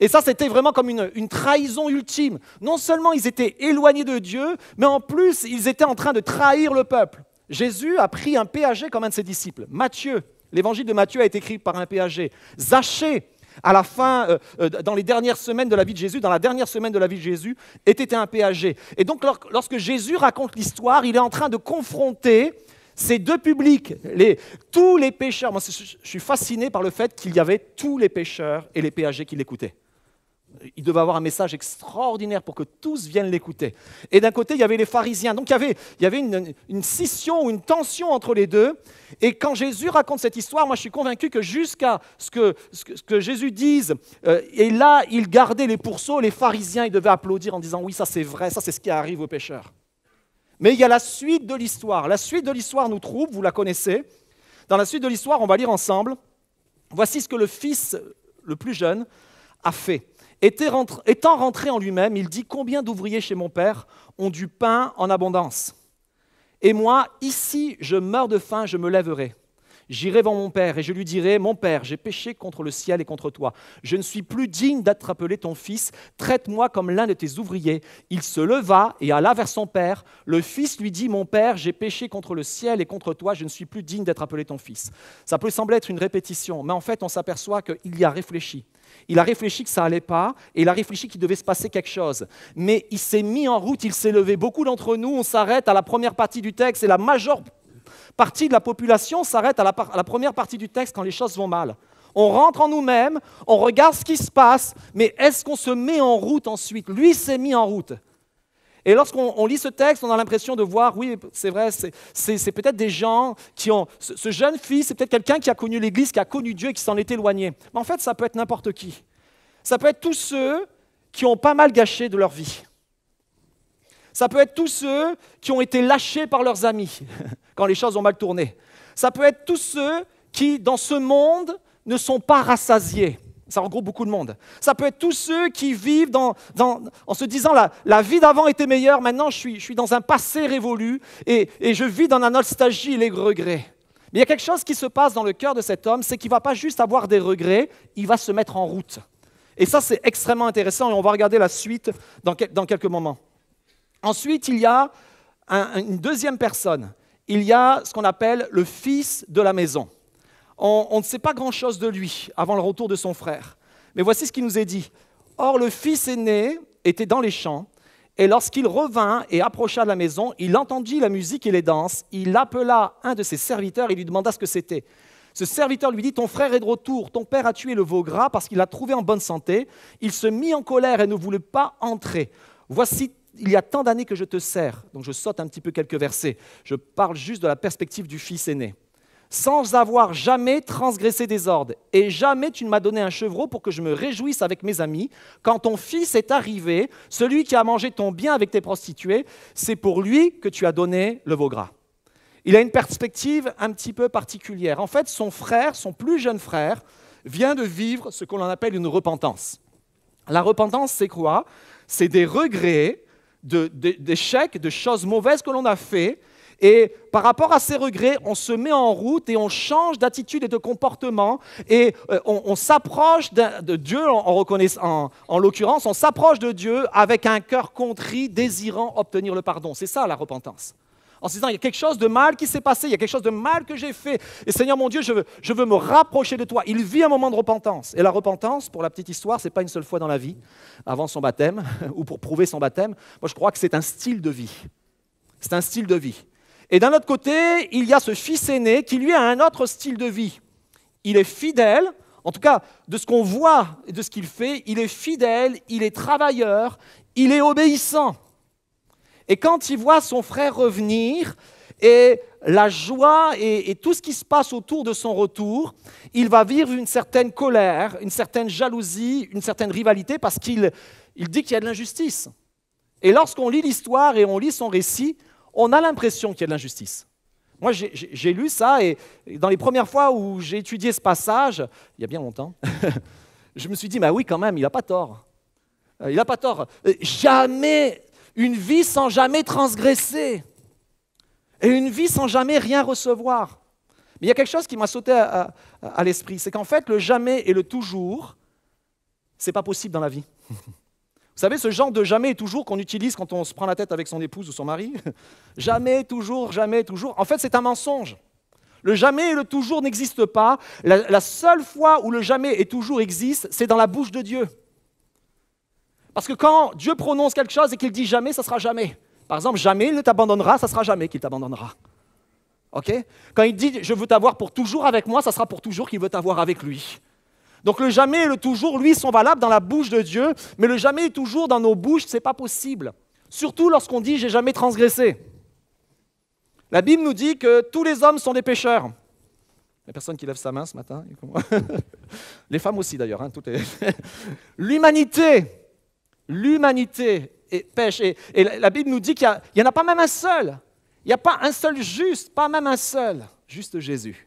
[SPEAKER 4] Et ça, c'était vraiment comme une trahison ultime. Non seulement ils étaient éloignés de Dieu, mais en plus, ils étaient en train de trahir le peuple. Jésus a pris un péager comme un de ses disciples. Matthieu, l'évangile de Matthieu a été écrit par un péager. Zachée, à la fin, dans les dernières semaines de la vie de Jésus, dans la dernière semaine de la vie de Jésus, était un péager. Et donc, lorsque Jésus raconte l'histoire, il est en train de confronter ces deux publics, tous les pécheurs. Moi, je suis fasciné par le fait qu'il y avait tous les pécheurs et les péagers qui l'écoutaient. Il devait avoir un message extraordinaire pour que tous viennent l'écouter. Et d'un côté, il y avait les pharisiens. Donc, il y avait une scission ou une tension entre les deux. Et quand Jésus raconte cette histoire, moi, je suis convaincu que jusqu'à ce que Jésus dise, et là, il gardait les pourceaux, les pharisiens, ils devaient applaudir en disant « Oui, ça c'est vrai, ça c'est ce qui arrive aux pécheurs. » Mais il y a la suite de l'histoire. La suite de l'histoire nous trouve, vous la connaissez. Dans la suite de l'histoire, on va lire ensemble. Voici ce que le fils le plus jeune a fait. Étant rentré en lui-même, il dit « Combien d'ouvriers chez mon père ont du pain en abondance? Et moi, ici, je meurs de faim, je me lèverai. J'irai vers mon père et je lui dirai « Mon père, j'ai péché contre le ciel et contre toi. Je ne suis plus digne d'être appelé ton fils. Traite-moi comme l'un de tes ouvriers. » Il se leva et alla vers son père. Le fils lui dit « Mon père, j'ai péché contre le ciel et contre toi. Je ne suis plus digne d'être appelé ton fils. » Ça peut sembler être une répétition, mais en fait, on s'aperçoit qu'il y a réfléchi. Il a réfléchi que ça n'allait pas, et il a réfléchi qu'il devait se passer quelque chose. Mais il s'est mis en route, il s'est levé. Beaucoup d'entre nous, on s'arrête à la première partie du texte, et la majeure partie de la population s'arrête à la première partie du texte quand les choses vont mal. On rentre en nous-mêmes, on regarde ce qui se passe, mais est-ce qu'on se met en route ensuite? Lui s'est mis en route. Et lorsqu'on lit ce texte, on a l'impression de voir, oui, c'est vrai, c'est peut-être des gens qui ont... Ce jeune fils, c'est peut-être quelqu'un qui a connu l'Église, qui a connu Dieu et qui s'en est éloigné. Mais en fait, ça peut être n'importe qui. Ça peut être tous ceux qui ont pas mal gâché de leur vie. Ça peut être tous ceux qui ont été lâchés par leurs amis quand les choses ont mal tourné. Ça peut être tous ceux qui, dans ce monde, ne sont pas rassasiés. Ça regroupe beaucoup de monde. Ça peut être tous ceux qui vivent en se disant la vie d'avant était meilleure, maintenant je suis dans un passé révolu et je vis dans la nostalgie et les regrets. Mais il y a quelque chose qui se passe dans le cœur de cet homme, c'est qu'il ne va pas juste avoir des regrets, il va se mettre en route. Et ça, c'est extrêmement intéressant et on va regarder la suite dans quelques moments. Ensuite, il y a une deuxième personne. Il y a ce qu'on appelle le fils de la maison. On ne sait pas grand-chose de lui avant le retour de son frère. Mais voici ce qui nous est dit. Or, le fils aîné était dans les champs, et lorsqu'il revint et approcha de la maison, il entendit la musique et les danses. Il appela un de ses serviteurs et lui demanda ce que c'était. Ce serviteur lui dit, ton frère est de retour, ton père a tué le veau gras parce qu'il l'a trouvé en bonne santé. Il se mit en colère et ne voulut pas entrer. Voici, il y a tant d'années que je te sers. Donc je saute un petit peu quelques versets. Je parle juste de la perspective du fils aîné. Sans avoir jamais transgressé des ordres, et jamais tu ne m'as donné un chevreau pour que je me réjouisse avec mes amis. Quand ton fils est arrivé, celui qui a mangé ton bien avec tes prostituées, c'est pour lui que tu as donné le veau gras. Il a une perspective un petit peu particulière. En fait, son frère, son plus jeune frère, vient de vivre ce qu'on appelle une repentance. La repentance, c'est quoi? C'est des regrets, d'échecs, de choses mauvaises que l'on a fait. Et par rapport à ces regrets, on se met en route et on change d'attitude et de comportement et on s'approche de Dieu, en l'occurrence, on s'approche de Dieu avec un cœur contrit, désirant obtenir le pardon. C'est ça la repentance. En se disant, il y a quelque chose de mal qui s'est passé, il y a quelque chose de mal que j'ai fait. Et Seigneur mon Dieu, je veux me rapprocher de toi. Il vit un moment de repentance. Et la repentance, pour la petite histoire, ce n'est pas une seule fois dans la vie, avant son baptême ou pour prouver son baptême. Moi, je crois que c'est un style de vie. C'est un style de vie. Et d'un autre côté, il y a ce fils aîné qui, lui, a un autre style de vie. Il est fidèle, en tout cas, de ce qu'on voit et de ce qu'il fait, il est fidèle, il est travailleur, il est obéissant. Et quand il voit son frère revenir, et la joie et tout ce qui se passe autour de son retour, il va vivre une certaine colère, une certaine jalousie, une certaine rivalité, parce qu'il dit qu'il y a de l'injustice. Et lorsqu'on lit l'histoire et on lit son récit, on a l'impression qu'il y a de l'injustice. Moi, j'ai lu ça et dans les premières fois où j'ai étudié ce passage, il y a bien longtemps, je me suis dit, oui, quand même, il n'a pas tort. Il n'a pas tort. Jamais, une vie sans jamais transgresser. Et une vie sans jamais rien recevoir. Mais il y a quelque chose qui m'a sauté à l'esprit, c'est qu'en fait, le jamais et le toujours, ce n'est pas possible dans la vie. Vous savez, ce genre de jamais et toujours qu'on utilise quand on se prend la tête avec son épouse ou son mari, jamais, toujours, en fait, c'est un mensonge. Le jamais et le toujours n'existent pas. La seule fois où le jamais et toujours existe, c'est dans la bouche de Dieu. Parce que quand Dieu prononce quelque chose et qu'il dit jamais, ça sera jamais. Par exemple, jamais il ne t'abandonnera, ça sera jamais qu'il t'abandonnera. Okay? Quand il dit « je veux t'avoir pour toujours avec moi », ça sera pour toujours qu'il veut t'avoir avec lui. Donc le jamais et le toujours, lui, sont valables dans la bouche de Dieu, mais le jamais et toujours dans nos bouches, ce n'est pas possible. Surtout lorsqu'on dit « j'ai jamais transgressé ». La Bible nous dit que tous les hommes sont des pécheurs. Il n'y a personne qui lève sa main ce matin. Les femmes aussi d'ailleurs. L'humanité pêche. Et la Bible nous dit qu'il n'y en a pas même un seul. Il n'y a pas un seul juste, pas même un seul. Juste Jésus.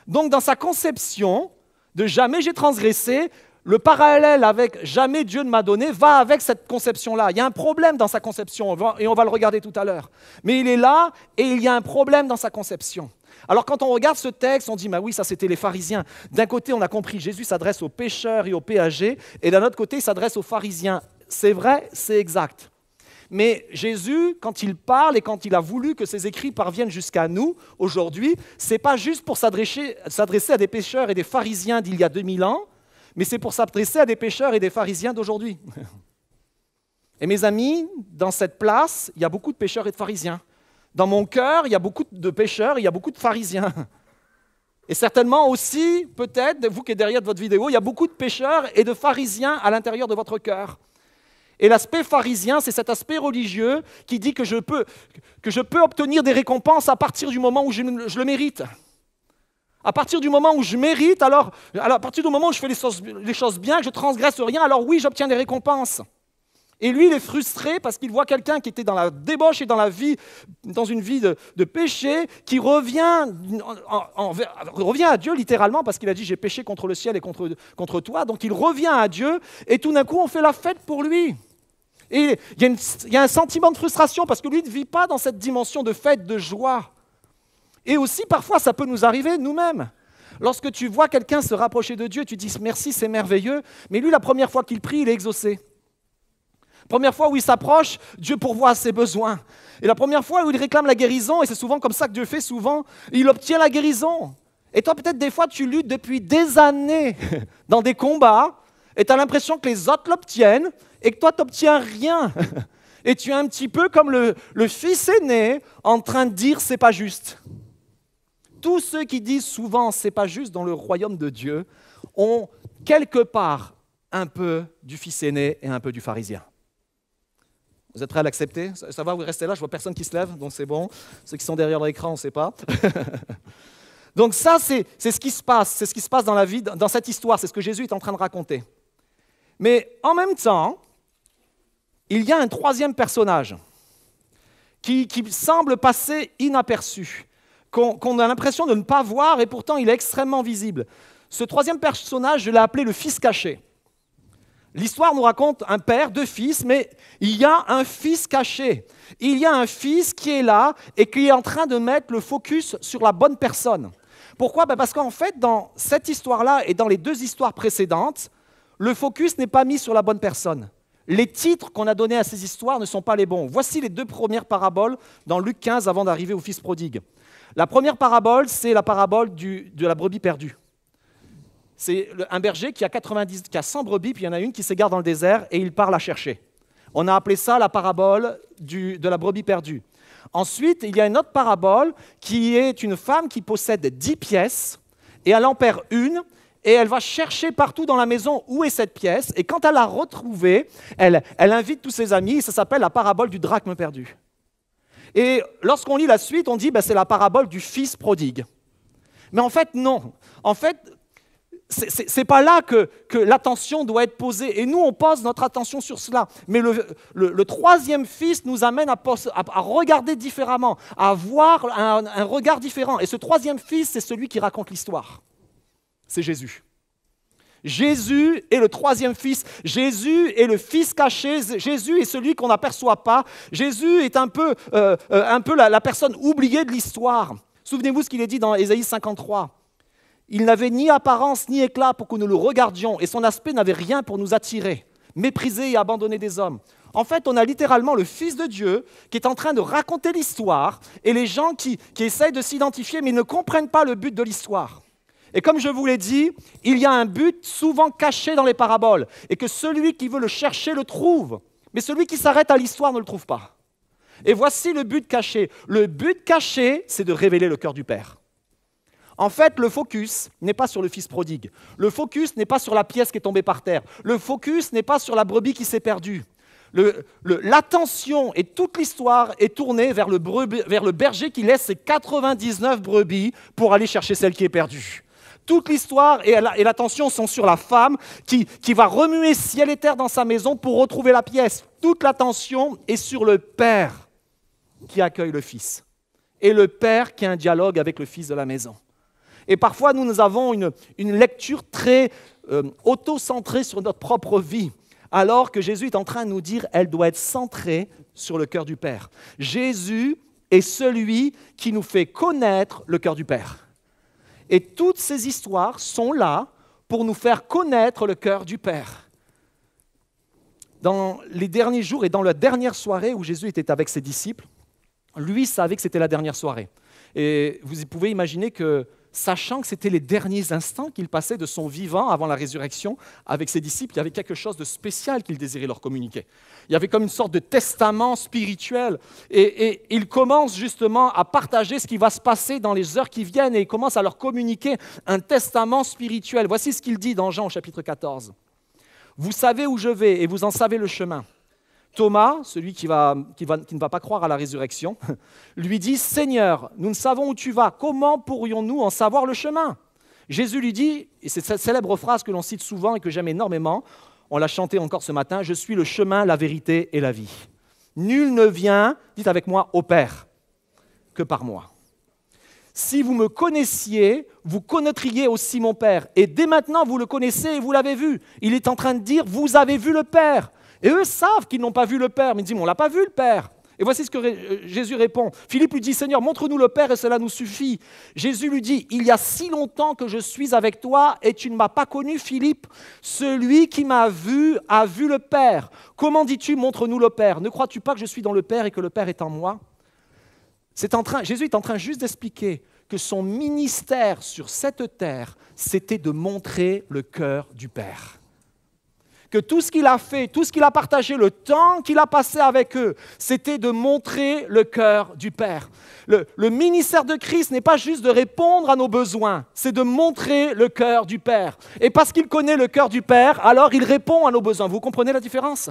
[SPEAKER 4] Donc dans sa conception de « jamais j'ai transgressé », le parallèle avec « jamais Dieu ne m'a donné » va avec cette conception-là. Il y a un problème dans sa conception, et on va le regarder tout à l'heure. Mais il est là, et il y a un problème dans sa conception. Alors quand on regarde ce texte, on dit « oui, ça c'était les pharisiens ». D'un côté, on a compris, Jésus s'adresse aux pécheurs et aux péagers, et d'un autre côté, il s'adresse aux pharisiens. C'est vrai, c'est exact. Mais Jésus, quand il parle et quand il a voulu que ses écrits parviennent jusqu'à nous, aujourd'hui, ce n'est pas juste pour s'adresser à des pécheurs et des pharisiens d'il y a 2000 ans, mais c'est pour s'adresser à des pécheurs et des pharisiens d'aujourd'hui. Et mes amis, dans cette place, il y a beaucoup de pécheurs et de pharisiens. Dans mon cœur, il y a beaucoup de pécheurs et il y a beaucoup de pharisiens. Et certainement aussi, peut-être, vous qui êtes derrière de votre vidéo, il y a beaucoup de pécheurs et de pharisiens à l'intérieur de votre cœur. Et l'aspect pharisien, c'est cet aspect religieux qui dit que je peux obtenir des récompenses à partir du moment où je le mérite. À partir du moment où je mérite, alors à partir du moment où je fais les choses bien, que je ne transgresse rien, alors oui, j'obtiens des récompenses. Et lui, il est frustré parce qu'il voit quelqu'un qui était dans la débauche et dans une vie de péché, qui revient à Dieu littéralement parce qu'il a dit « j'ai péché contre le ciel et contre toi ». Donc il revient à Dieu et tout d'un coup, on fait la fête pour lui. Et il y a un sentiment de frustration parce que lui ne vit pas dans cette dimension de fête, de joie. Et aussi, parfois, ça peut nous arriver nous-mêmes. Lorsque tu vois quelqu'un se rapprocher de Dieu, tu dis « merci, c'est merveilleux », mais lui, la première fois qu'il prie, il est exaucé. Première fois où il s'approche, Dieu pourvoit à ses besoins. Et la première fois où il réclame la guérison, et c'est souvent comme ça que Dieu fait souvent, il obtient la guérison. Et toi, peut-être des fois, tu luttes depuis des années dans des combats, et tu as l'impression que les autres l'obtiennent, et que toi, tu n'obtiens rien. Et tu es un petit peu comme le fils aîné en train de dire « c'est pas juste ». Tous ceux qui disent souvent « c'est pas juste » dans le royaume de Dieu ont quelque part un peu du fils aîné et un peu du pharisien. Vous êtes prêts à l'accepter? Ça va, vous restez là, je vois personne qui se lève, donc c'est bon. Ceux qui sont derrière l'écran, on ne sait pas. Donc ça, c'est ce qui se passe. C'est ce qui se passe dans la vie, dans cette histoire. C'est ce que Jésus est en train de raconter. Mais en même temps, il y a un troisième personnage qui semble passer inaperçu, qu'on a l'impression de ne pas voir, et pourtant il est extrêmement visible. Ce troisième personnage, je l'ai appelé le fils caché. L'histoire nous raconte un père, deux fils, mais il y a un fils caché. Il y a un fils qui est là et qui est en train de mettre le focus sur la bonne personne. Pourquoi? Parce qu'en fait, dans cette histoire-là et dans les deux histoires précédentes, le focus n'est pas mis sur la bonne personne. Les titres qu'on a donnés à ces histoires ne sont pas les bons. Voici les deux premières paraboles dans Luc 15 avant d'arriver au fils prodigue. La première parabole, c'est la parabole de la brebis perdue. C'est un berger qui a 100 brebis, puis il y en a une qui s'égare dans le désert et il part la chercher. On a appelé ça la parabole de la brebis perdue. Ensuite, il y a une autre parabole qui est une femme qui possède 10 pièces et elle en perd une et elle va chercher partout dans la maison où est cette pièce. Et quand elle l'a retrouvée, elle invite tous ses amis et ça s'appelle la parabole du drachme perdu. Et lorsqu'on lit la suite, on dit c'est la parabole du fils prodigue. Mais en fait, non. En fait, c'est pas là que l'attention doit être posée. Et nous, on pose notre attention sur cela. Mais le troisième fils nous amène à regarder différemment, à voir un regard différent. Et ce troisième fils, c'est celui qui raconte l'histoire. C'est Jésus. Jésus est le troisième fils. Jésus est le fils caché. Jésus est celui qu'on n'aperçoit pas. Jésus est un peu la personne oubliée de l'histoire. Souvenez-vous ce qu'il est dit dans Ésaïe 53. Il n'avait ni apparence ni éclat pour que nous le regardions, et son aspect n'avait rien pour nous attirer, méprisé et abandonné des hommes. En fait, on a littéralement le Fils de Dieu qui est en train de raconter l'histoire, et les gens qui essayent de s'identifier, mais ne comprennent pas le but de l'histoire. Et comme je vous l'ai dit, il y a un but souvent caché dans les paraboles, et que celui qui veut le chercher le trouve, mais celui qui s'arrête à l'histoire ne le trouve pas. Et voici le but caché. Le but caché, c'est de révéler le cœur du Père. En fait, le focus n'est pas sur le fils prodigue. Le focus n'est pas sur la pièce qui est tombée par terre. Le focus n'est pas sur la brebis qui s'est perdue. L'attention et toute l'histoire est tournée vers le berger qui laisse ses 99 brebis pour aller chercher celle qui est perdue. Toute l'histoire et l'attention sont sur la femme qui va remuer ciel et terre dans sa maison pour retrouver la pièce. Toute l'attention est sur le père qui accueille le fils et le père qui a un dialogue avec le fils de la maison. Et parfois, nous avons une lecture très auto-centrée sur notre propre vie, alors que Jésus est en train de nous dire qu'elle doit être centrée sur le cœur du Père. Jésus est celui qui nous fait connaître le cœur du Père. Et toutes ces histoires sont là pour nous faire connaître le cœur du Père. Dans les derniers jours et dans la dernière soirée où Jésus était avec ses disciples, lui savait que c'était la dernière soirée. Et vous pouvez imaginer que, sachant que c'était les derniers instants qu'il passait de son vivant avant la résurrection avec ses disciples, il y avait quelque chose de spécial qu'il désirait leur communiquer. Il y avait comme une sorte de testament spirituel. Et il commence justement à partager ce qui va se passer dans les heures qui viennent et il commence à leur communiquer un testament spirituel. Voici ce qu'il dit dans Jean au chapitre 14. « Vous savez où je vais et vous en savez le chemin. » Thomas, celui qui ne va pas croire à la résurrection, lui dit « Seigneur, nous ne savons où tu vas, comment pourrions-nous en savoir le chemin ?» Jésus lui dit, et c'est cette célèbre phrase que l'on cite souvent et que j'aime énormément, On l'a chanté encore ce matin, je suis le chemin, la vérité et la vie. Nul ne vient, dites avec moi, au Père, que par moi. Si vous me connaissiez, vous connaîtriez aussi mon Père. Et dès maintenant, vous le connaissez et vous l'avez vu. Il est en train de dire, vous avez vu le Père. Et eux savent qu'ils n'ont pas vu le Père. Mais ils disent, on ne l'a pas vu le Père. Et voici ce que Jésus répond. Philippe lui dit, Seigneur, montre-nous le Père et cela nous suffit. Jésus lui dit, il y a si longtemps que je suis avec toi et tu ne m'as pas connu, Philippe. Celui qui m'a vu a vu le Père. Comment dis-tu, montre-nous le Père? Ne crois-tu pas que je suis dans le Père et que le Père est en moi? Jésus est en train juste d'expliquer que son ministère sur cette terre, c'était de montrer le cœur du Père. Que tout ce qu'il a fait, tout ce qu'il a partagé, le temps qu'il a passé avec eux, c'était de montrer le cœur du Père. Le ministère de Christ n'est pas juste de répondre à nos besoins, c'est de montrer le cœur du Père. Et parce qu'il connaît le cœur du Père, alors il répond à nos besoins. Vous comprenez la différence ?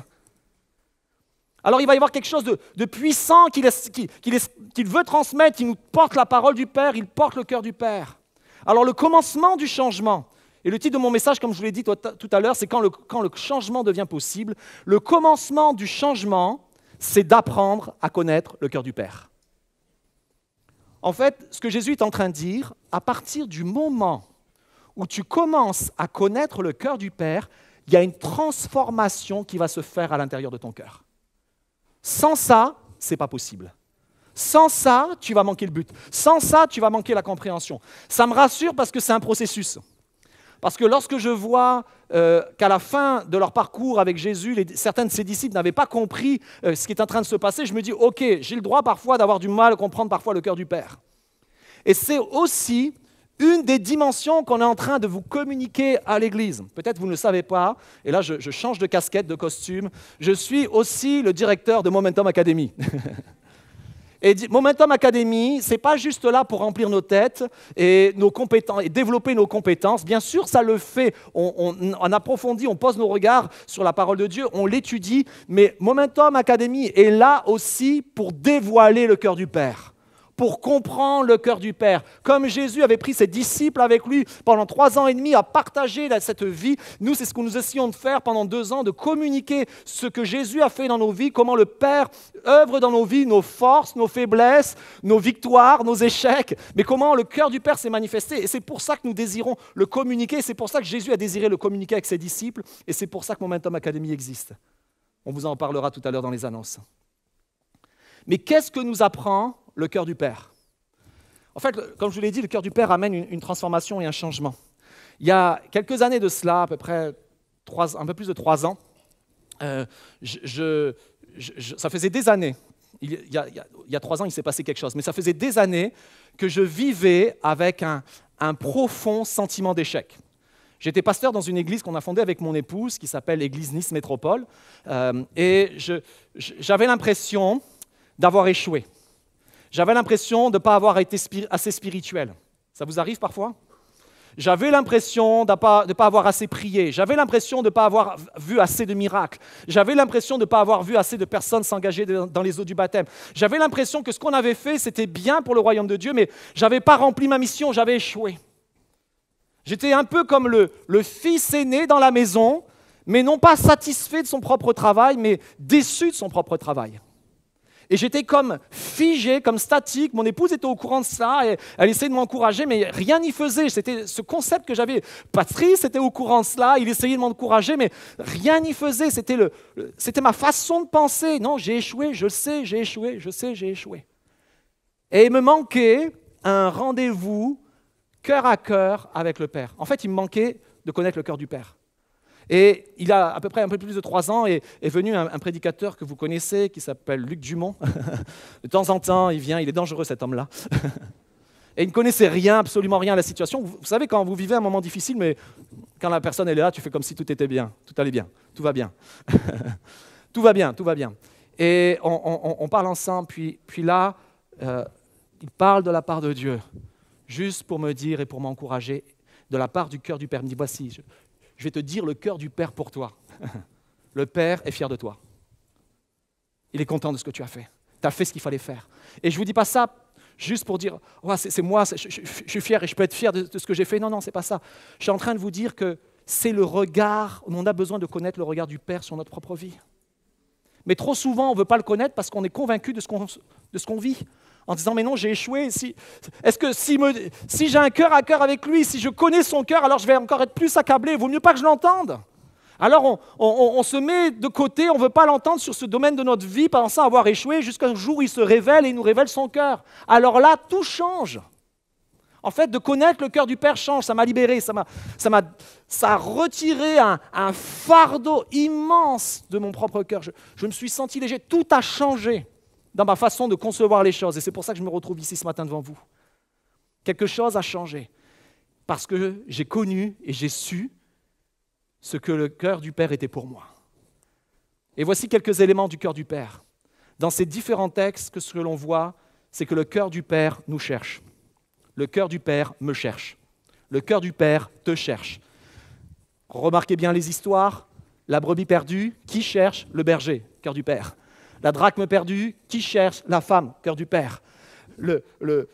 [SPEAKER 4] Alors il va y avoir quelque chose de puissant qu'il veut transmettre, il nous porte la parole du Père, il porte le cœur du Père. Alors le commencement du changement, et le titre de mon message, comme je vous l'ai dit tout à l'heure, c'est quand le changement devient possible. Le commencement du changement, c'est d'apprendre à connaître le cœur du Père. En fait, ce que Jésus est en train de dire, à partir du moment où tu commences à connaître le cœur du Père, il y a une transformation qui va se faire à l'intérieur de ton cœur. Sans ça, ce n'est pas possible. Sans ça, tu vas manquer le but. Sans ça, tu vas manquer la compréhension. Ça me rassure parce que c'est un processus. Parce que lorsque je vois qu'à la fin de leur parcours avec Jésus, certains de ses disciples n'avaient pas compris ce qui est en train de se passer, je me dis, ok, j'ai le droit parfois d'avoir du mal à comprendre parfois le cœur du Père. Et c'est aussi une des dimensions qu'on est en train de vous communiquer à l'Église. Peut-être vous ne le savez pas, et là je change de casquette, de costume. Je suis aussi le directeur de Momentum Academy. Et Momentum Academy, ce n'est pas juste là pour remplir nos têtes et nos compétences et développer nos compétences. Bien sûr, ça le fait. On approfondit, on pose nos regards sur la parole de Dieu, on l'étudie. Mais Momentum Academy est là aussi pour dévoiler le cœur du Père, pour comprendre le cœur du Père. Comme Jésus avait pris ses disciples avec lui pendant 3 ans et demi à partager cette vie, nous, c'est ce que nous essayons de faire pendant 2 ans, de communiquer ce que Jésus a fait dans nos vies, comment le Père œuvre dans nos vies, nos forces, nos faiblesses, nos victoires, nos échecs, mais comment le cœur du Père s'est manifesté. Et c'est pour ça que nous désirons le communiquer, c'est pour ça que Jésus a désiré le communiquer avec ses disciples, et c'est pour ça que Momentum Academy existe. On vous en parlera tout à l'heure dans les annonces. Mais qu'est-ce que nous apprend le cœur du Père? En fait, comme je vous l'ai dit, le cœur du Père amène une transformation et un changement. Il y a quelques années de cela, à peu près un peu plus de 3 ans, ça faisait des années, il y a 3 ans il s'est passé quelque chose, mais ça faisait des années que je vivais avec un profond sentiment d'échec. J'étais pasteur dans une église qu'on a fondée avec mon épouse, qui s'appelle l'Église Nice Métropole, et j'avais l'impression d'avoir échoué. J'avais l'impression de ne pas avoir été assez spirituel. Ça vous arrive parfois? J'avais l'impression de ne pas avoir assez prié. J'avais l'impression de ne pas avoir vu assez de miracles. J'avais l'impression de ne pas avoir vu assez de personnes s'engager dans les eaux du baptême. J'avais l'impression que ce qu'on avait fait, c'était bien pour le royaume de Dieu, mais je n'avais pas rempli ma mission, j'avais échoué. J'étais un peu comme le fils aîné dans la maison, mais non pas satisfait de son propre travail, mais déçu de son propre travail. Et j'étais comme figé, comme statique. Mon épouse était au courant de ça, et elle essayait de m'encourager, mais rien n'y faisait. C'était ce concept que j'avais. Patrice était au courant de cela, il essayait de m'encourager, mais rien n'y faisait. C'était ma façon de penser. Non, j'ai échoué, je sais, j'ai échoué, je sais, j'ai échoué. Et il me manquait un rendez-vous cœur à cœur avec le Père. En fait, il me manquait de connaître le cœur du Père. Et il y a à peu près un peu plus de 3 ans est venu un prédicateur que vous connaissez qui s'appelle Luc Dumont. De temps en temps, il vient, il est dangereux cet homme-là. Et il ne connaissait rien, absolument rien à la situation. Vous savez, quand vous vivez un moment difficile, mais quand la personne elle est là, tu fais comme si tout était bien, tout allait bien, tout va bien. Tout va bien, tout va bien. Et on parle ensemble, puis là, il parle de la part de Dieu, juste pour me dire et pour m'encourager, de la part du cœur du Père. Il me dit, voici, je vais te dire le cœur du Père pour toi. Le Père est fier de toi. Il est content de ce que tu as fait. Tu as fait ce qu'il fallait faire. Et je ne vous dis pas ça juste pour dire oh, c'est moi, je suis fier et je peux être fier de ce que j'ai fait. Non, non, ce n'est pas ça. Je suis en train de vous dire que c'est le regard, on a besoin de connaître le regard du Père sur notre propre vie. Mais trop souvent, on ne veut pas le connaître parce qu'on est convaincu de ce qu'on vit. En disant, mais non, j'ai échoué. Est-ce que si j'ai un cœur à cœur avec lui, si je connais son cœur, alors je vais encore être plus accablé. Il vaut mieux pas que je l'entende. Alors on se met de côté, on ne veut pas l'entendre sur ce domaine de notre vie, pensant avoir échoué, jusqu'au jour où il se révèle et il nous révèle son cœur. Alors là, tout change. En fait, de connaître le cœur du Père change, ça m'a libéré, ça a retiré un fardeau immense de mon propre cœur. Je me suis senti léger, tout a changé dans ma façon de concevoir les choses. Et c'est pour ça que je me retrouve ici ce matin devant vous. Quelque chose a changé, parce que j'ai connu et j'ai su ce que le cœur du Père était pour moi. Et voici quelques éléments du cœur du Père. Dans ces différents textes, ce que l'on voit, c'est que le cœur du Père nous cherche. Le cœur du Père me cherche. Le cœur du Père te cherche. Remarquez bien les histoires. La brebis perdue, qui cherche? Le berger, cœur du Père. La drachme perdue, qui cherche? La femme, cœur du Père. Le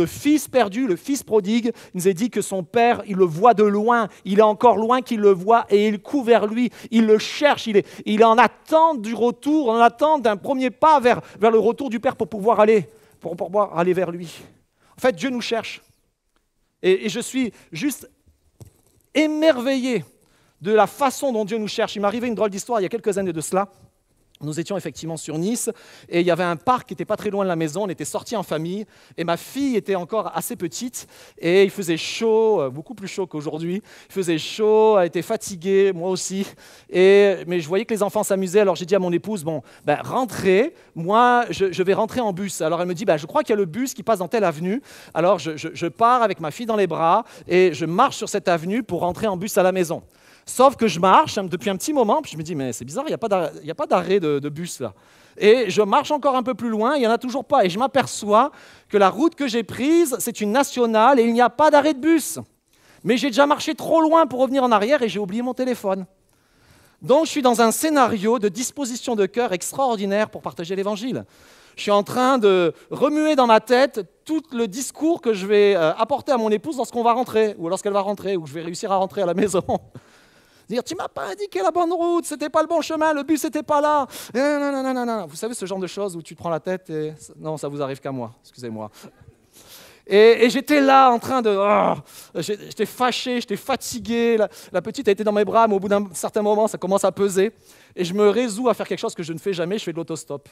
[SPEAKER 4] fils perdu, le fils prodigue, il nous est dit que son père, il le voit de loin, il est encore loin qu'il le voit et il court vers lui, il le cherche, il est en attente du retour, en attente d'un premier pas vers le retour du Père pour pouvoir aller vers lui. En fait, Dieu nous cherche. Et je suis juste émerveillé de la façon dont Dieu nous cherche. Il m'est arrivé une drôle d'histoire il y a quelques années de cela. Nous étions effectivement sur Nice et il y avait un parc qui n'était pas très loin de la maison. On était sortis en famille et ma fille était encore assez petite et il faisait chaud, beaucoup plus chaud qu'aujourd'hui. Il faisait chaud, elle était fatiguée, moi aussi. Mais je voyais que les enfants s'amusaient. Alors j'ai dit à mon épouse, rentrez, moi je vais rentrer en bus. Alors elle me dit, je crois qu'il y a le bus qui passe dans telle avenue. Alors je pars avec ma fille dans les bras et je marche sur cette avenue pour rentrer en bus à la maison. Sauf que je marche depuis un petit moment, puis je me dis, mais c'est bizarre, il n'y a pas d'arrêt de bus là. Et je marche encore un peu plus loin, il n'y en a toujours pas. Et je m'aperçois que la route que j'ai prise, c'est une nationale et il n'y a pas d'arrêt de bus. Mais j'ai déjà marché trop loin pour revenir en arrière et j'ai oublié mon téléphone. Donc je suis dans un scénario de disposition de cœur extraordinaire pour partager l'Évangile. Je suis en train de remuer dans ma tête tout le discours que je vais apporter à mon épouse lorsqu'on va rentrer, ou lorsqu'elle va rentrer, ou je vais réussir à rentrer à la maison. Dire, tu m'as pas indiqué la bonne route, c'était pas le bon chemin, le bus n'était pas là. Non. Vous savez ce genre de choses où tu te prends la tête et... Non, ça vous arrive qu'à moi, excusez-moi. Et j'étais là en train de... j'étais fâché, j'étais fatigué. La petite a été dans mes bras, mais au bout d'un certain moment, ça commence à peser. Et je me résous à faire quelque chose que je ne fais jamais, je fais de l'autostop.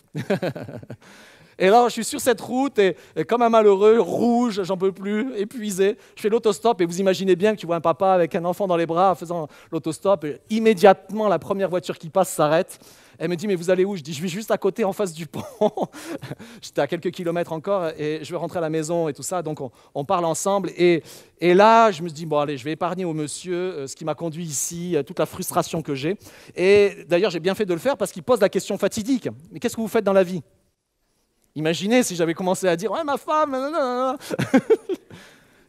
[SPEAKER 4] Et là, je suis sur cette route et comme un malheureux, rouge, j'en peux plus, épuisé. Je fais l'autostop et vous imaginez bien que tu vois un papa avec un enfant dans les bras faisant l'autostop. Et immédiatement, la première voiture qui passe s'arrête. Elle me dit, mais vous allez où? Je dis, je vais juste à côté, en face du pont. J'étais à quelques kilomètres encore et je vais rentrer à la maison et tout ça. Donc, on parle ensemble. Et là, je me dis, bon, allez, je vais épargner au monsieur ce qui m'a conduit ici, toute la frustration que j'ai. Et d'ailleurs, j'ai bien fait de le faire parce qu'il pose la question fatidique. Mais qu'est-ce que vous faites dans la vie? Imaginez si j'avais commencé à dire « Ouais, ma femme, nanana. »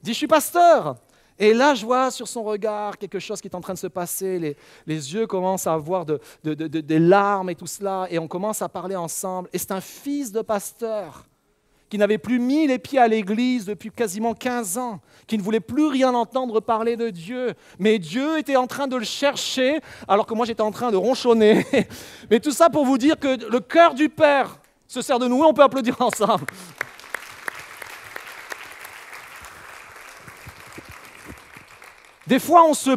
[SPEAKER 4] Dit « Je suis pasteur. » Et là, je vois sur son regard quelque chose qui est en train de se passer. Les yeux commencent à avoir des larmes et tout cela. Et on commence à parler ensemble. Et c'est un fils de pasteur qui n'avait plus mis les pieds à l'église depuis quasiment 15 ans, qui ne voulait plus rien entendre parler de Dieu. Mais Dieu était en train de le chercher, alors que moi, j'étais en train de ronchonner. Mais tout ça pour vous dire que le cœur du Père se sert de nous et on peut applaudir ensemble. Des fois, on se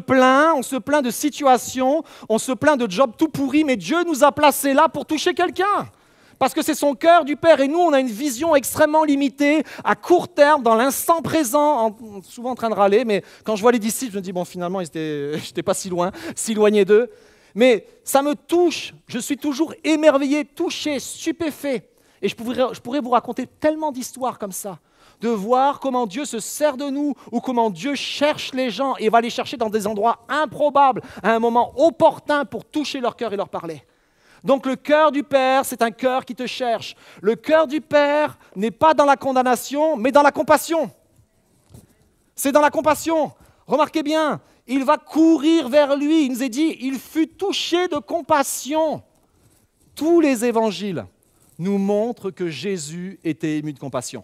[SPEAKER 4] plaint de situations, on se plaint de jobs tout pourris, mais Dieu nous a placés là pour toucher quelqu'un. Parce que c'est son cœur du Père et nous, on a une vision extrêmement limitée, à court terme, dans l'instant présent, souvent en train de râler, mais quand je vois les disciples, je me dis, bon, finalement, je n'étais pas si loin, si éloigné d'eux. Mais ça me touche, je suis toujours émerveillé, touché, stupéfait. Et je pourrais vous raconter tellement d'histoires comme ça, de voir comment Dieu se sert de nous ou comment Dieu cherche les gens et va les chercher dans des endroits improbables, à un moment opportun pour toucher leur cœur et leur parler. Donc le cœur du Père, c'est un cœur qui te cherche. Le cœur du Père n'est pas dans la condamnation, mais dans la compassion. C'est dans la compassion. Remarquez bien, il va courir vers lui. Il nous est dit, il fut touché de compassion. Tous les évangiles nous montrent que Jésus était ému de compassion.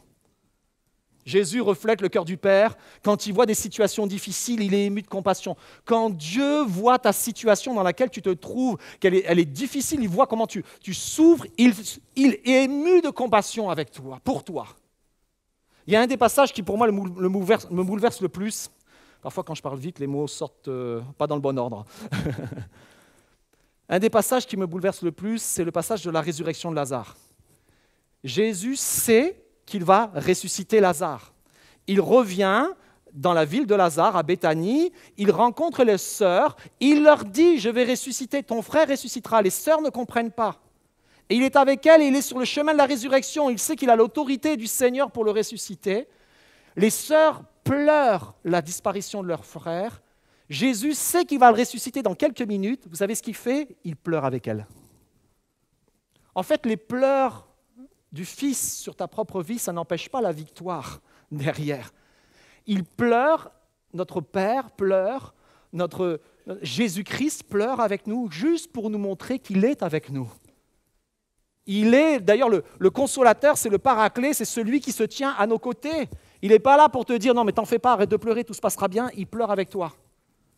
[SPEAKER 4] Jésus reflète le cœur du Père. Quand il voit des situations difficiles, il est ému de compassion. Quand Dieu voit ta situation dans laquelle tu te trouves, elle est difficile, il voit comment tu souffres, il est ému de compassion avec toi, pour toi. Il y a un des passages qui, pour moi, me bouleverse le plus. Parfois, quand je parle vite, les mots sortent pas dans le bon ordre. Un des passages qui me bouleverse le plus, c'est le passage de la résurrection de Lazare. Jésus sait qu'il va ressusciter Lazare. Il revient dans la ville de Lazare, à Béthanie, il rencontre les sœurs, il leur dit « Je vais ressusciter, ton frère ressuscitera ». Les sœurs ne comprennent pas. Et il est avec elles et il est sur le chemin de la résurrection. Il sait qu'il a l'autorité du Seigneur pour le ressusciter. Les sœurs pleurent la disparition de leur frère. Jésus sait qu'il va le ressusciter dans quelques minutes. Vous savez ce qu'il fait? Il pleure avec elles. En fait, les pleurs du Fils sur ta propre vie, ça n'empêche pas la victoire derrière. Il pleure, notre Père pleure, notre Jésus-Christ pleure avec nous, juste pour nous montrer qu'il est avec nous. Il est, d'ailleurs, le consolateur, c'est le paraclet, c'est celui qui se tient à nos côtés. Il n'est pas là pour te dire « Non, mais t'en fais pas, arrête de pleurer, tout se passera bien ». Il pleure avec toi,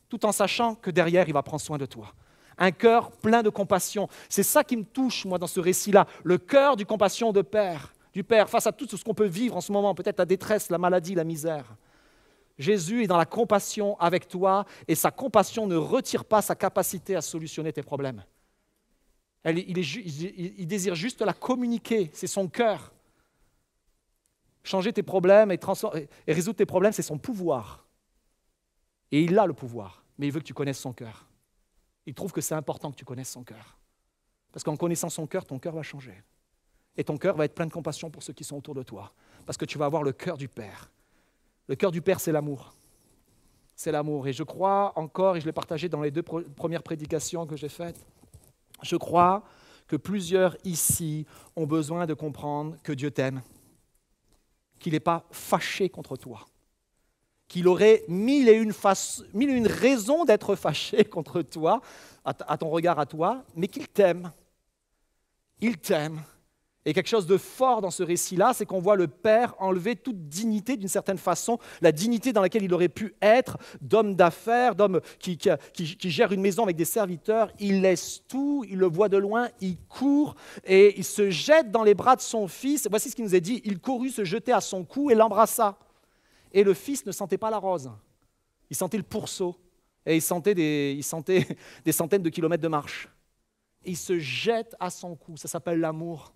[SPEAKER 4] tout en sachant que derrière, il va prendre soin de toi. Un cœur plein de compassion. C'est ça qui me touche, moi, dans ce récit-là. Le cœur du compassion du Père, face à tout ce qu'on peut vivre en ce moment, peut-être la détresse, la maladie, la misère. Jésus est dans la compassion avec toi et sa compassion ne retire pas sa capacité à solutionner tes problèmes. Il désire juste la communiquer, c'est son cœur. Changer tes problèmes et résoudre tes problèmes, c'est son pouvoir. Et il a le pouvoir, mais il veut que tu connaisses son cœur. Il trouve que c'est important que tu connaisses son cœur. Parce qu'en connaissant son cœur, ton cœur va changer. Et ton cœur va être plein de compassion pour ceux qui sont autour de toi. Parce que tu vas avoir le cœur du Père. Le cœur du Père, c'est l'amour. C'est l'amour. Et je crois encore, et je l'ai partagé dans les 2 premières prédications que j'ai faites, je crois que plusieurs ici ont besoin de comprendre que Dieu t'aime, qu'il n'est pas fâché contre toi, qu'il aurait mille et une raisons d'être fâché contre toi, à ton regard à toi, mais qu'il t'aime. Il t'aime. Et quelque chose de fort dans ce récit-là, c'est qu'on voit le Père enlever toute dignité d'une certaine façon, la dignité dans laquelle il aurait pu être, d'homme d'affaires, d'homme qui gère une maison avec des serviteurs. Il laisse tout, il le voit de loin, il court et il se jette dans les bras de son fils. Voici ce qu'il nous est dit, il courut se jeter à son cou et l'embrassa. Et le fils ne sentait pas la rose, il sentait le pourceau et il sentait des centaines de kilomètres de marche. Et il se jette à son cou, ça s'appelle l'amour.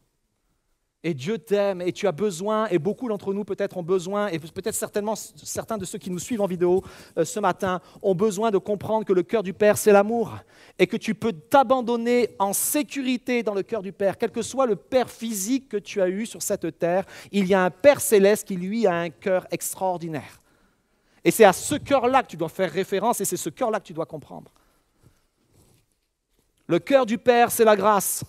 [SPEAKER 4] Et Dieu t'aime et tu as besoin, et beaucoup d'entre nous peut-être ont besoin, et peut-être certainement certains de ceux qui nous suivent en vidéo ce matin ont besoin de comprendre que le cœur du Père c'est l'amour et que tu peux t'abandonner en sécurité dans le cœur du Père. Quel que soit le Père physique que tu as eu sur cette terre, il y a un Père céleste qui lui a un cœur extraordinaire. Et c'est à ce cœur-là que tu dois faire référence et c'est ce cœur-là que tu dois comprendre. Le cœur du Père c'est la grâce.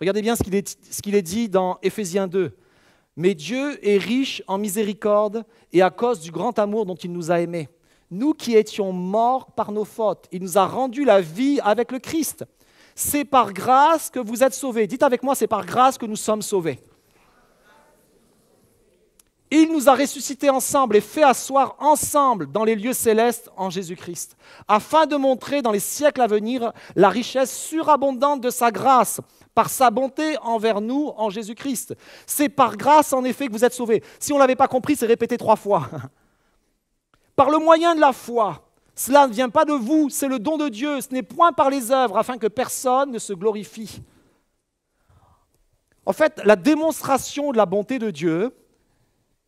[SPEAKER 4] Regardez bien ce qu'il est dit dans Éphésiens 2. « Mais Dieu est riche en miséricorde et à cause du grand amour dont il nous a aimés. Nous qui étions morts par nos fautes, il nous a rendu la vie avec le Christ. C'est par grâce que vous êtes sauvés. » Dites avec moi, c'est par grâce que nous sommes sauvés. Il nous a ressuscités ensemble et fait asseoir ensemble dans les lieux célestes en Jésus-Christ, afin de montrer dans les siècles à venir la richesse surabondante de sa grâce, par sa bonté envers nous en Jésus-Christ. C'est par grâce en effet que vous êtes sauvés. Si on ne l'avait pas compris, c'est répété 3 fois. Par le moyen de la foi, cela ne vient pas de vous, c'est le don de Dieu, ce n'est point par les œuvres, afin que personne ne se glorifie. En fait, la démonstration de la bonté de Dieu,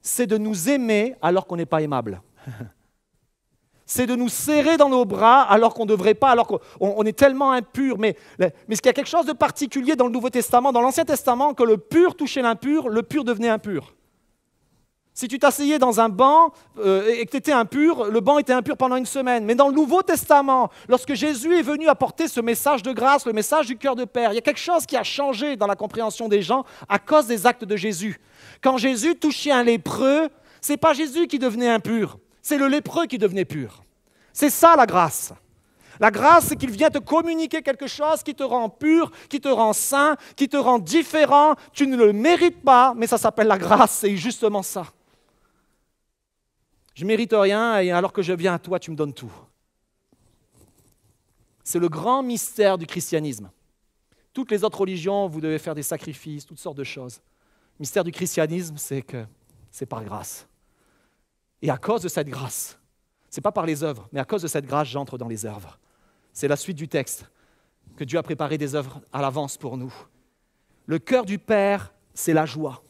[SPEAKER 4] c'est de nous aimer alors qu'on n'est pas aimable. C'est de nous serrer dans nos bras alors qu'on ne devrait pas, alors qu'on est tellement impur. Mais il y a quelque chose de particulier dans le Nouveau Testament, dans l'Ancien Testament, que le pur touchait l'impur, le pur devenait impur. Si tu t'asseyais dans un banc et que tu étais impur, le banc était impur pendant 1 semaine. Mais dans le Nouveau Testament, lorsque Jésus est venu apporter ce message de grâce, le message du cœur de Père, il y a quelque chose qui a changé dans la compréhension des gens à cause des actes de Jésus. Quand Jésus touchait un lépreux, ce n'est pas Jésus qui devenait impur, c'est le lépreux qui devenait pur. C'est ça la grâce. La grâce, c'est qu'il vient te communiquer quelque chose qui te rend pur, qui te rend saint, qui te rend différent. Tu ne le mérites pas, mais ça s'appelle la grâce, c'est justement ça. Je ne mérite rien et alors que je viens à toi, tu me donnes tout. C'est le grand mystère du christianisme. Toutes les autres religions, vous devez faire des sacrifices, toutes sortes de choses. Le mystère du christianisme, c'est que c'est par grâce. Et à cause de cette grâce, ce n'est pas par les œuvres, mais à cause de cette grâce, j'entre dans les œuvres. C'est la suite du texte, que Dieu a préparé des œuvres à l'avance pour nous. Le cœur du Père, c'est la joie.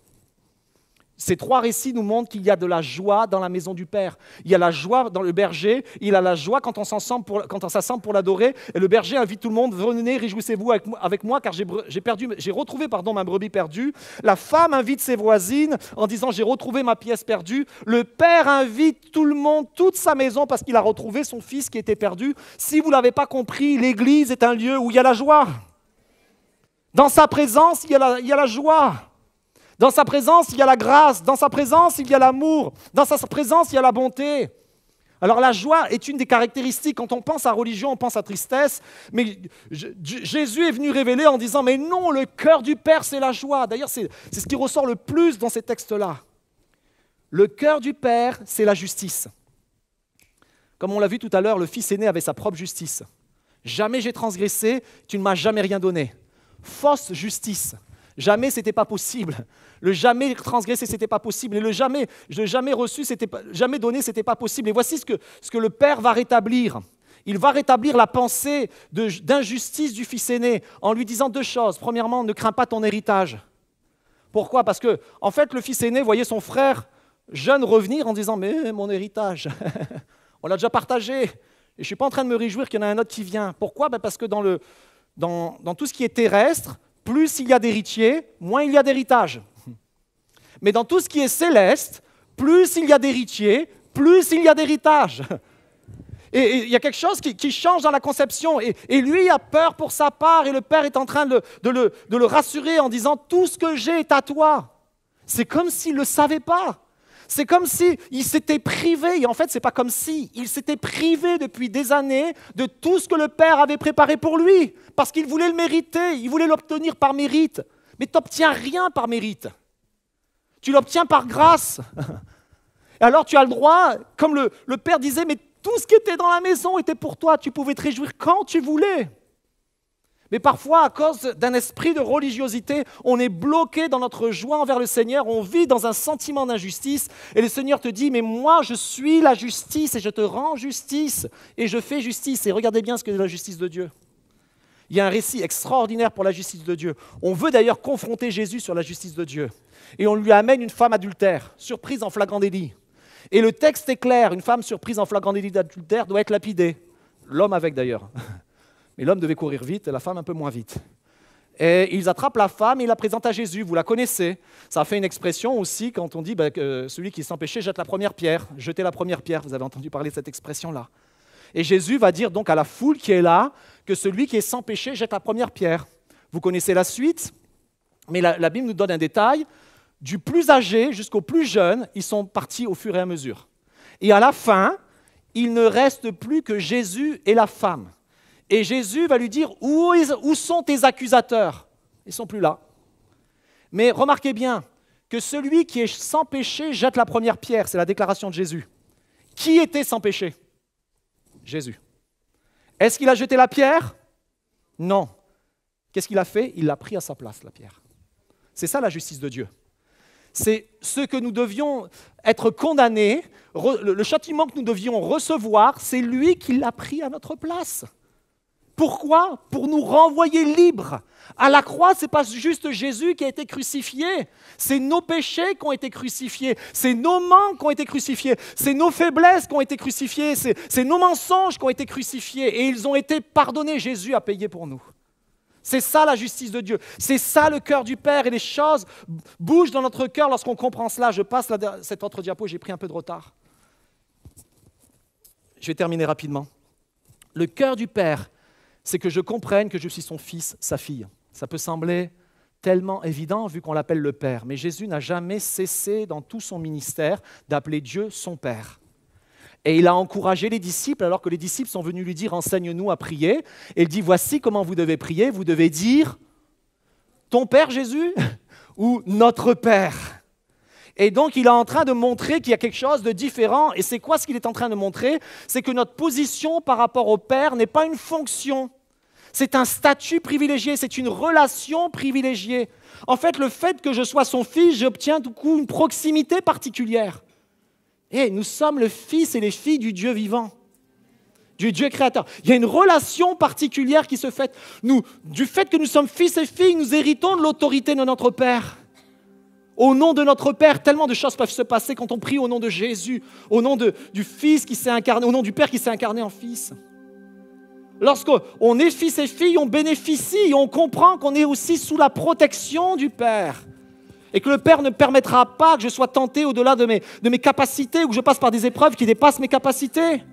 [SPEAKER 4] Ces 3 récits nous montrent qu'il y a de la joie dans la maison du Père. Il y a la joie dans le berger, il a la joie quand on s'assemble pour l'adorer, et le berger invite tout le monde, venez, réjouissez-vous avec moi, car j'ai retrouvé ma brebis perdue. La femme invite ses voisines en disant, j'ai retrouvé ma pièce perdue. Le Père invite tout le monde, toute sa maison, parce qu'il a retrouvé son fils qui était perdu. Si vous ne l'avez pas compris, l'Église est un lieu où il y a la joie. Dans sa présence, il y a la joie. Dans sa présence, il y a la grâce. Dans sa présence, il y a l'amour. Dans sa présence, il y a la bonté. Alors la joie est une des caractéristiques. Quand on pense à religion, on pense à tristesse. Mais Jésus est venu révéler en disant, mais non, le cœur du Père, c'est la joie. D'ailleurs, c'est ce qui ressort le plus dans ces textes-là. Le cœur du Père, c'est la justice. Comme on l'a vu tout à l'heure, le fils aîné avait sa propre justice. Jamais j'ai transgressé, tu ne m'as jamais rien donné. Fausse justice. Jamais, ce n'était pas possible. Le jamais transgressé, ce n'était pas possible. Et le jamais reçu, jamais donné, ce n'était pas possible. Et voici ce que le Père va rétablir. Il va rétablir la pensée d'injustice du fils aîné en lui disant 2 choses. Premièrement, ne crains pas ton héritage. Pourquoi? Parce que, en fait, le fils aîné voyait son frère jeune revenir en disant « Mais mon héritage, on l'a déjà partagé. Et je ne suis pas en train de me réjouir qu'il y en a un autre qui vient. » Pourquoi? Parce que dans tout ce qui est terrestre, plus il y a d'héritiers, moins il y a d'héritage. Mais dans tout ce qui est céleste, plus il y a d'héritiers, plus il y a d'héritage. Et il y a quelque chose qui change dans la conception. Et lui a peur pour sa part, et le Père est en train de le rassurer en disant « Tout ce que j'ai est à toi ». C'est comme s'il ne le savait pas. C'est comme s'il s'était privé, et en fait, ce n'est pas comme si, il s'était privé depuis des années de tout ce que le Père avait préparé pour lui, parce qu'il voulait le mériter, il voulait l'obtenir par mérite. Mais tu n'obtiens rien par mérite. Tu l'obtiens par grâce. Et alors tu as le droit, comme le Père disait, mais tout ce qui était dans la maison était pour toi, tu pouvais te réjouir quand tu voulais. Mais parfois, à cause d'un esprit de religiosité, on est bloqué dans notre joie envers le Seigneur, on vit dans un sentiment d'injustice, et le Seigneur te dit, mais moi je suis la justice, et je te rends justice, et je fais justice. Et regardez bien ce que est la justice de Dieu. Il y a un récit extraordinaire pour la justice de Dieu. On veut d'ailleurs confronter Jésus sur la justice de Dieu. Et on lui amène une femme adultère, surprise en flagrant délit. Et le texte est clair, une femme surprise en flagrant délit d'adultère doit être lapidée. L'homme avec d'ailleurs. Mais l'homme devait courir vite, et la femme un peu moins vite. Et ils attrapent la femme et ils la présentent à Jésus. Vous la connaissez. Ça a fait une expression aussi quand on dit que celui qui est sans péché jette la première pierre. Jetez la première pierre. Vous avez entendu parler de cette expression-là. Et Jésus va dire donc à la foule qui est là que celui qui est sans péché jette la première pierre. Vous connaissez la suite, mais la Bible nous donne un détail. Du plus âgé jusqu'au plus jeune, ils sont partis au fur et à mesure. Et à la fin, il ne reste plus que Jésus et la femme. Et Jésus va lui dire, où sont tes accusateurs? Ils ne sont plus là. Mais remarquez bien que celui qui est sans péché jette la première pierre. C'est la déclaration de Jésus. Qui était sans péché? Jésus. Est-ce qu'il a jeté la pierre? Non. Qu'est-ce qu'il a fait? Il l'a pris à sa place, la pierre. C'est ça la justice de Dieu. C'est ce que nous devions être condamnés, le châtiment que nous devions recevoir, c'est lui qui l'a pris à notre place. Pourquoi? Pour nous renvoyer libres. À la croix, ce n'est pas juste Jésus qui a été crucifié. C'est nos péchés qui ont été crucifiés. C'est nos manques qui ont été crucifiés. C'est nos faiblesses qui ont été crucifiées. C'est nos mensonges qui ont été crucifiés. Et ils ont été pardonnés. Jésus a payé pour nous. C'est ça la justice de Dieu. C'est ça le cœur du Père. Et les choses bougent dans notre cœur lorsqu'on comprend cela. Je passe cette autre diapo, j'ai pris un peu de retard. Je vais terminer rapidement. Le cœur du Père, c'est que je comprenne que je suis son fils, sa fille. Ça peut sembler tellement évident vu qu'on l'appelle le Père, mais Jésus n'a jamais cessé dans tout son ministère d'appeler Dieu son Père. Et il a encouragé les disciples alors que les disciples sont venus lui dire « Enseigne-nous à prier ». Et il dit « Voici comment vous devez prier, vous devez dire « Ton Père Jésus » ou « Notre Père ». Et donc, il est en train de montrer qu'il y a quelque chose de différent. Et c'est quoi ce qu'il est en train de montrer? C'est que notre position par rapport au Père n'est pas une fonction. C'est un statut privilégié, c'est une relation privilégiée. En fait, le fait que je sois son fils, j'obtiens du coup une proximité particulière. Et nous sommes le fils et les filles du Dieu vivant, du Dieu créateur. Il y a une relation particulière qui se fait. Du fait que nous sommes fils et filles, nous héritons de l'autorité de notre Père. Au nom de notre Père, tellement de choses peuvent se passer quand on prie au nom de Jésus, au nom du Fils qui s'est incarné, au nom du Père qui s'est incarné en Fils. Lorsqu'on est fils et filles, on bénéficie, on comprend qu'on est aussi sous la protection du Père. Et que le Père ne permettra pas que je sois tenté au-delà de mes capacités ou que je passe par des épreuves qui dépassent mes capacités.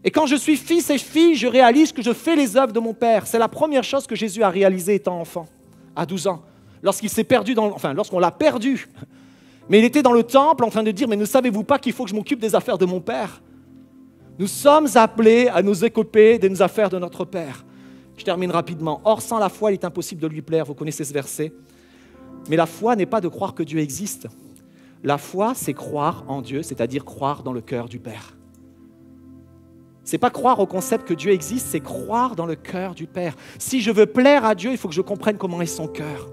[SPEAKER 4] Et quand je suis fils et fille, je réalise que je fais les œuvres de mon Père. C'est la première chose que Jésus a réalisée étant enfant, à 12 ans. Lorsqu'il s'est perdu, lorsqu'on l'a perdu. Mais il était dans le temple en train de dire « Mais ne savez-vous pas qu'il faut que je m'occupe des affaires de mon Père ?» Nous sommes appelés à nous occuper des affaires de notre Père. Je termine rapidement. Or, sans la foi, il est impossible de lui plaire. Vous connaissez ce verset. Mais la foi n'est pas de croire que Dieu existe. La foi, c'est croire en Dieu, c'est-à-dire croire dans le cœur du Père. Ce n'est pas croire au concept que Dieu existe, c'est croire dans le cœur du Père. Si je veux plaire à Dieu, il faut que je comprenne comment est son cœur.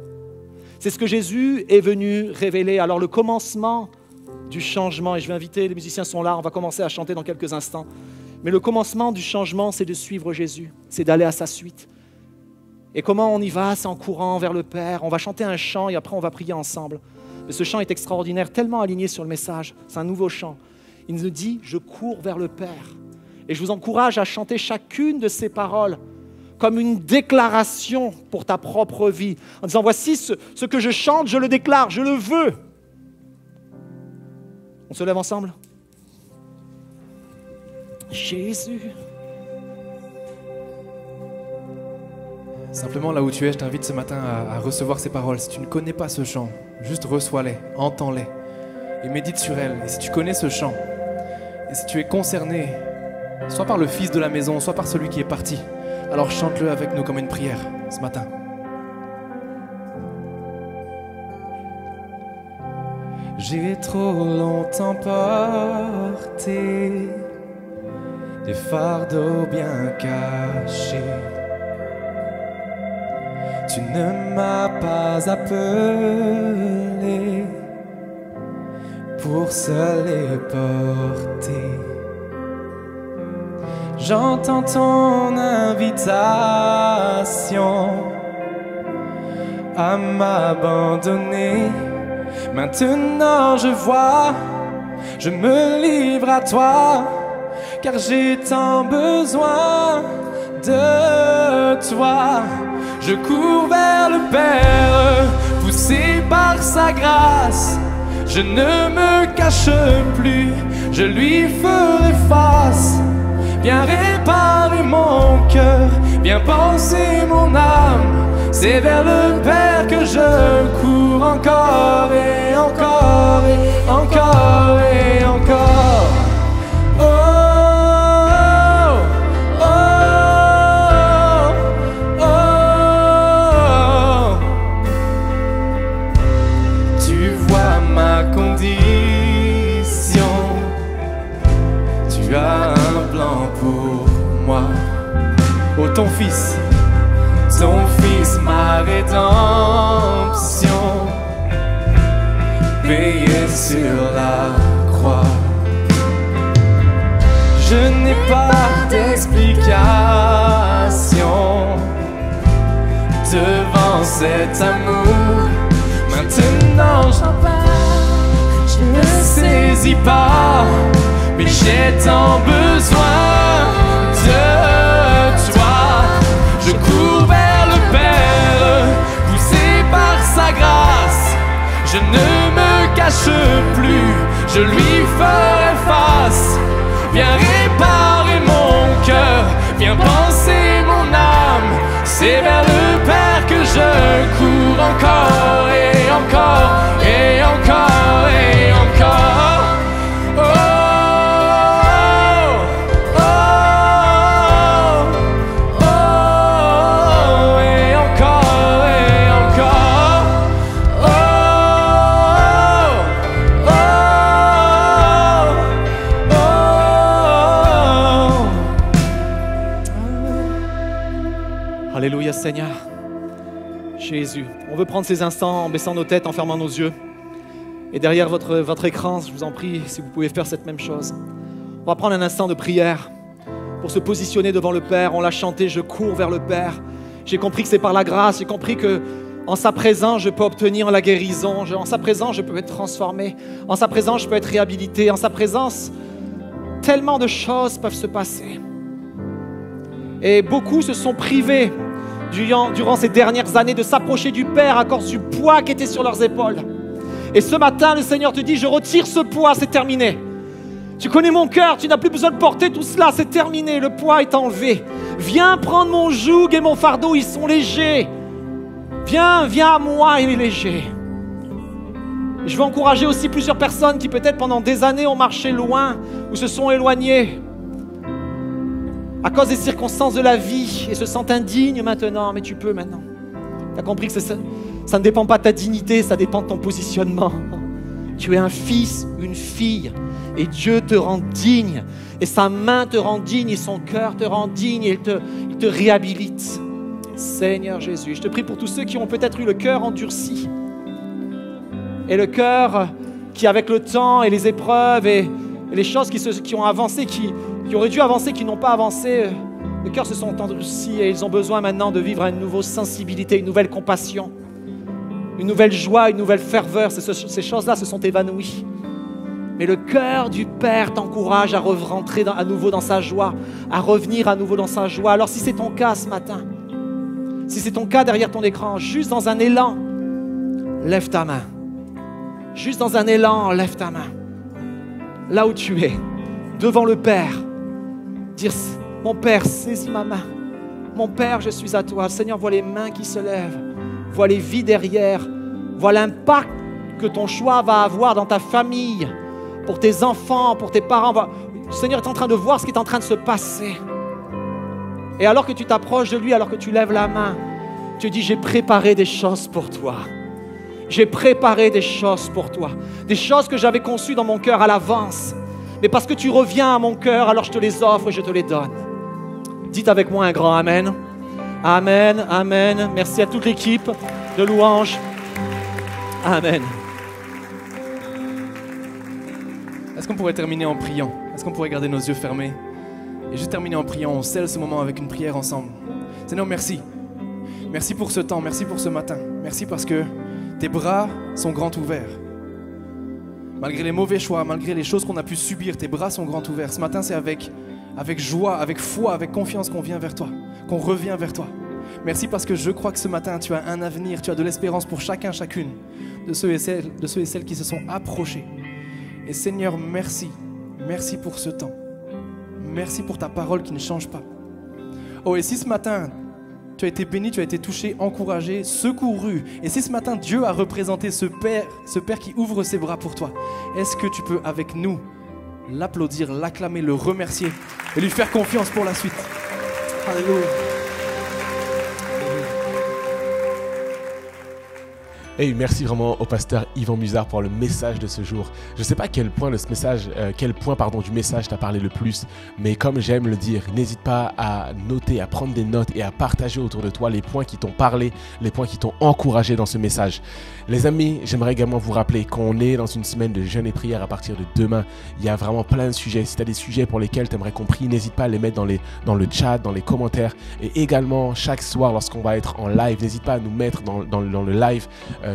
[SPEAKER 4] C'est ce que Jésus est venu révéler. Alors le commencement du changement, et je vais inviter, les musiciens sont là, on va commencer à chanter dans quelques instants. Mais le commencement du changement, c'est de suivre Jésus, c'est d'aller à sa suite. Et comment on y va? C'est en courant vers le Père. On va chanter un chant et après on va prier ensemble. Mais ce chant est extraordinaire, tellement aligné sur le message. C'est un nouveau chant. Il nous dit « Je cours vers le Père ». Et je vous encourage à chanter chacune de ces paroles comme une déclaration pour ta propre vie. En disant « Voici ce que je chante, je le déclare, je le veux ». On se lève ensemble? Jésus.
[SPEAKER 2] Simplement là où tu es, je t'invite ce matin à recevoir ces paroles. Si tu ne connais pas ce chant, juste reçois-les, entends-les et médite sur elles. Et si tu connais ce chant, et si tu es concerné, soit par le fils de la maison, soit par celui qui est parti, alors chante-le avec nous comme une prière ce matin. J'ai trop longtemps porté des fardeaux bien cachés. Tu ne m'as pas appelé pour seul les porter. J'entends ton invitation à m'abandonner. Maintenant je vois, je me livre à toi, car j'ai tant besoin de toi. Je cours vers le Père, poussé par sa grâce. Je ne me cache plus, je lui ferai face. Viens réparer mon cœur, viens penser mon âme. C'est vers le Père que je cours encore et encore et encore et encore. Oh, oh, oh, oh. Tu vois ma condition, tu as un plan pour moi. Oh, ton fils, ma rédemption, payée sur la croix. Je n'ai pas d'explication devant cet amour. Maintenant j'en parle, je ne saisis pas, mais j'ai tant besoin de toi. Je cours vers le Père, poussé par sa grâce. Je ne me cache plus, je lui ferai face. Viens réparer mon cœur, viens penser mon âme. C'est vers le Père que je cours encore et encore et encore et encore. Oh, oh, oh, oh, et encore et encore. Oh,
[SPEAKER 4] Alléluia Seigneur. Jésus, on veut prendre ces instants en baissant nos têtes, en fermant nos yeux. Et derrière votre écran, je vous en prie, si vous pouvez faire cette même chose. On va prendre un instant de prière pour se positionner devant le Père. On l'a chanté, je cours vers le Père. J'ai compris que c'est par la grâce, j'ai compris que en sa présence, je peux obtenir la guérison. En sa présence, je peux être transformé. En sa présence, je peux être réhabilité. En sa présence, tellement de choses peuvent se passer. Et beaucoup se sont privés durant ces dernières années de s'approcher du Père à cause du poids qui était sur leurs épaules. Et ce matin, le Seigneur te dit, je retire ce poids, c'est terminé. Tu connais mon cœur, tu n'as plus besoin de porter tout cela, c'est terminé, le poids est enlevé. Viens prendre mon joug et mon fardeau, ils sont légers. Viens à moi, il est léger. Je veux encourager aussi plusieurs personnes qui peut-être pendant des années ont marché loin ou se sont éloignées à cause des circonstances de la vie et se sentent indignes maintenant, mais tu peux maintenant. Tu as compris que ça ne dépend pas de ta dignité, ça dépend de ton positionnement. Tu es un fils, une fille, et Dieu te rend digne, et sa main te rend digne, et son cœur te rend digne, et il te réhabilite. Seigneur Jésus, je te prie pour tous ceux qui ont peut-être eu le cœur endurci, et le cœur qui, avec le temps et les épreuves et les choses qui ont avancé, qui auraient dû avancer, qui n'ont pas avancé, le cœur se sont endurcis et ils ont besoin maintenant de vivre une nouvelle sensibilité, une nouvelle compassion, une nouvelle joie, une nouvelle ferveur. Ces choses-là se sont évanouies. Mais le cœur du Père t'encourage à rentrer à nouveau dans sa joie, à revenir à nouveau dans sa joie. Alors si c'est ton cas ce matin, si c'est ton cas derrière ton écran, juste dans un élan, lève ta main. Juste dans un élan, lève ta main. Là où tu es, devant le Père, dire, mon Père, saisis ma main. Mon Père, je suis à toi. Le Seigneur voit les mains qui se lèvent, voit les vies derrière, voit l'impact que ton choix va avoir dans ta famille, pour tes enfants, pour tes parents. Le Seigneur est en train de voir ce qui est en train de se passer. Et alors que tu t'approches de lui, alors que tu lèves la main, tu dis, j'ai préparé des choses pour toi. J'ai préparé des choses pour toi. Des choses que j'avais conçues dans mon cœur à l'avance. Mais parce que tu reviens à mon cœur, alors je te les offre et je te les donne. Dites avec moi un grand Amen. Amen, Amen. Merci à toute l'équipe de louanges. Amen.
[SPEAKER 2] Est-ce qu'on pourrait terminer en priant? Est-ce qu'on pourrait garder nos yeux fermés et juste terminer en priant? On scelle ce moment avec une prière ensemble. Seigneur, merci. Merci pour ce temps, merci pour ce matin. Merci parce que tes bras sont grands ouverts. Malgré les mauvais choix, malgré les choses qu'on a pu subir, tes bras sont grands ouverts. Ce matin, c'est avec joie, avec foi, avec confiance qu'on vient vers toi, qu'on revient vers toi. Merci parce que je crois que ce matin, tu as un avenir, tu as de l'espérance pour chacun, chacune de ceux et celles qui se sont approchés. Et Seigneur, merci. Merci pour ce temps. Merci pour ta parole qui ne change pas. Oh, et si ce matin, tu as été béni, tu as été touché, encouragé, secouru. Et si ce matin, Dieu a représenté ce Père qui ouvre ses bras pour toi, est-ce que tu peux avec nous l'applaudir, l'acclamer, le remercier et lui faire confiance pour la suite? Alléluia.
[SPEAKER 1] Hey, merci vraiment au pasteur Yvan Musard pour le message de ce jour. Je ne sais pas quel point du message t'a parlé le plus, mais comme j'aime le dire, n'hésite pas à noter, à prendre des notes et à partager autour de toi les points qui t'ont parlé, les points qui t'ont encouragé dans ce message. Les amis, j'aimerais également vous rappeler qu'on est dans une semaine de jeûne et prière à partir de demain. Il y a vraiment plein de sujets. Si tu as des sujets pour lesquels tu aimerais qu'on prie, n'hésite pas à les mettre dans le chat, dans les commentaires. Et également, chaque soir, lorsqu'on va être en live, n'hésite pas à nous mettre dans le live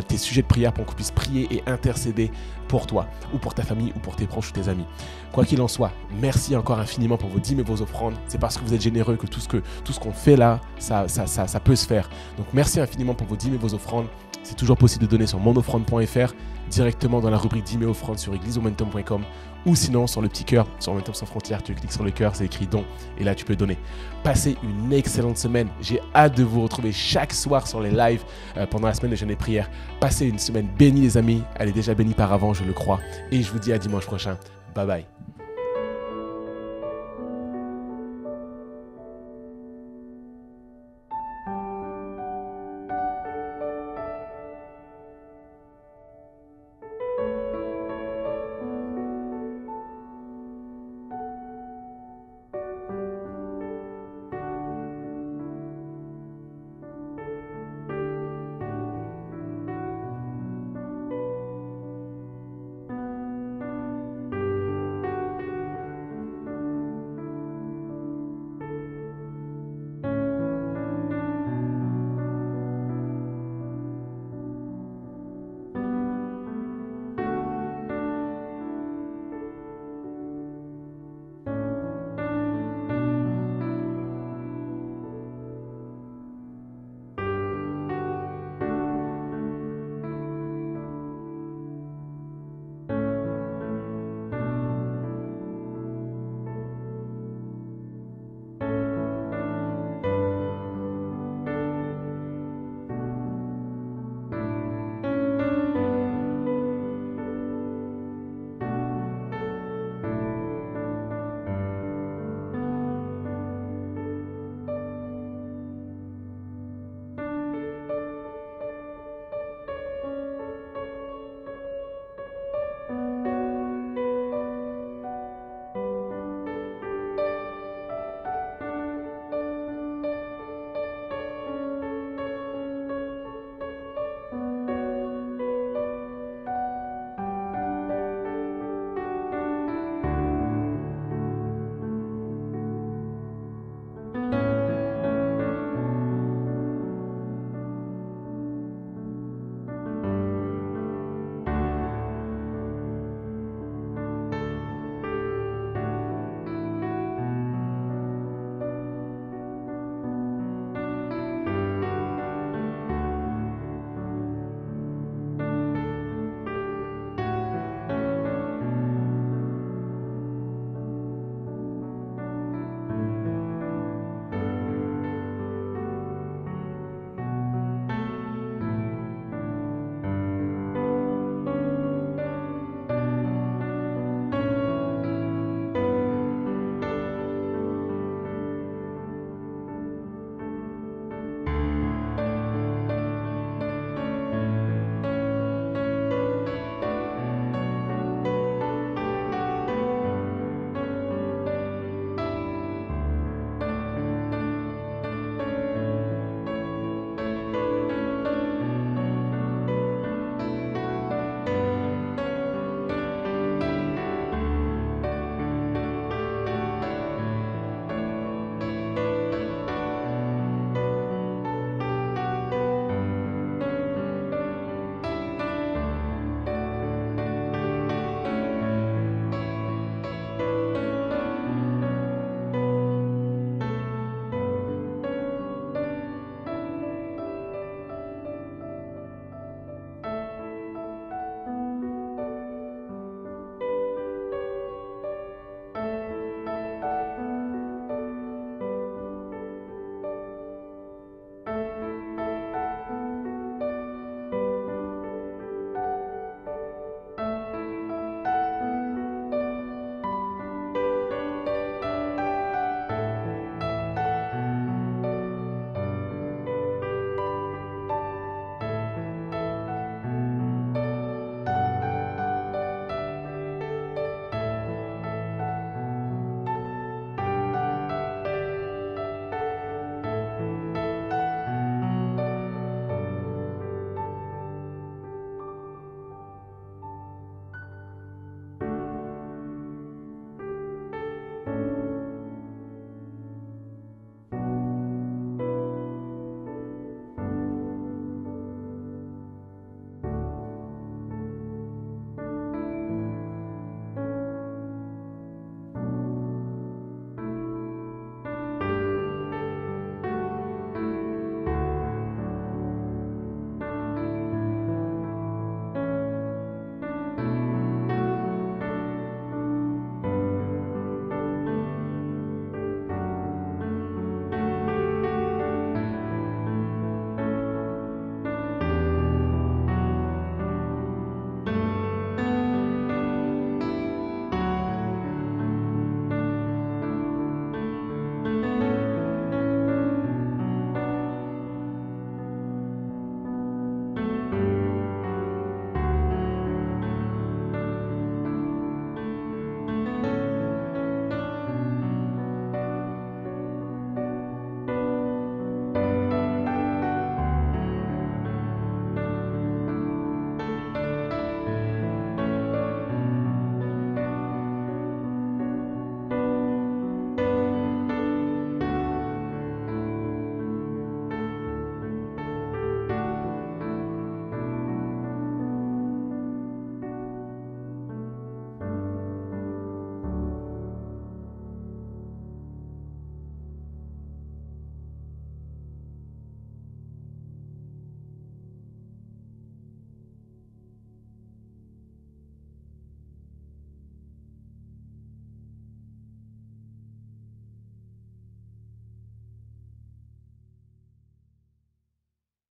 [SPEAKER 1] tes sujets de prière pour qu'on puisse prier et intercéder pour toi ou pour ta famille ou pour tes proches ou tes amis. Quoi qu'il en soit, merci encore infiniment pour vos dîmes et vos offrandes. C'est parce que vous êtes généreux que tout ce qu'on fait là, ça peut se faire. Donc merci infiniment pour vos dîmes et vos offrandes. C'est toujours possible de donner sur monoffrande.fr, directement dans la rubrique dîmes et offrandes sur églisemomentum.com ou sinon sur le petit cœur, sur Momentum sans frontières, tu cliques sur le cœur, c'est écrit don et là tu peux donner. Passez une excellente semaine. J'ai hâte de vous retrouver chaque soir sur les lives pendant la semaine de jeûne et prière. Passez une semaine bénie les amis. Elle est déjà bénie par avant, je le crois. Et je vous dis à dimanche prochain. Bye bye.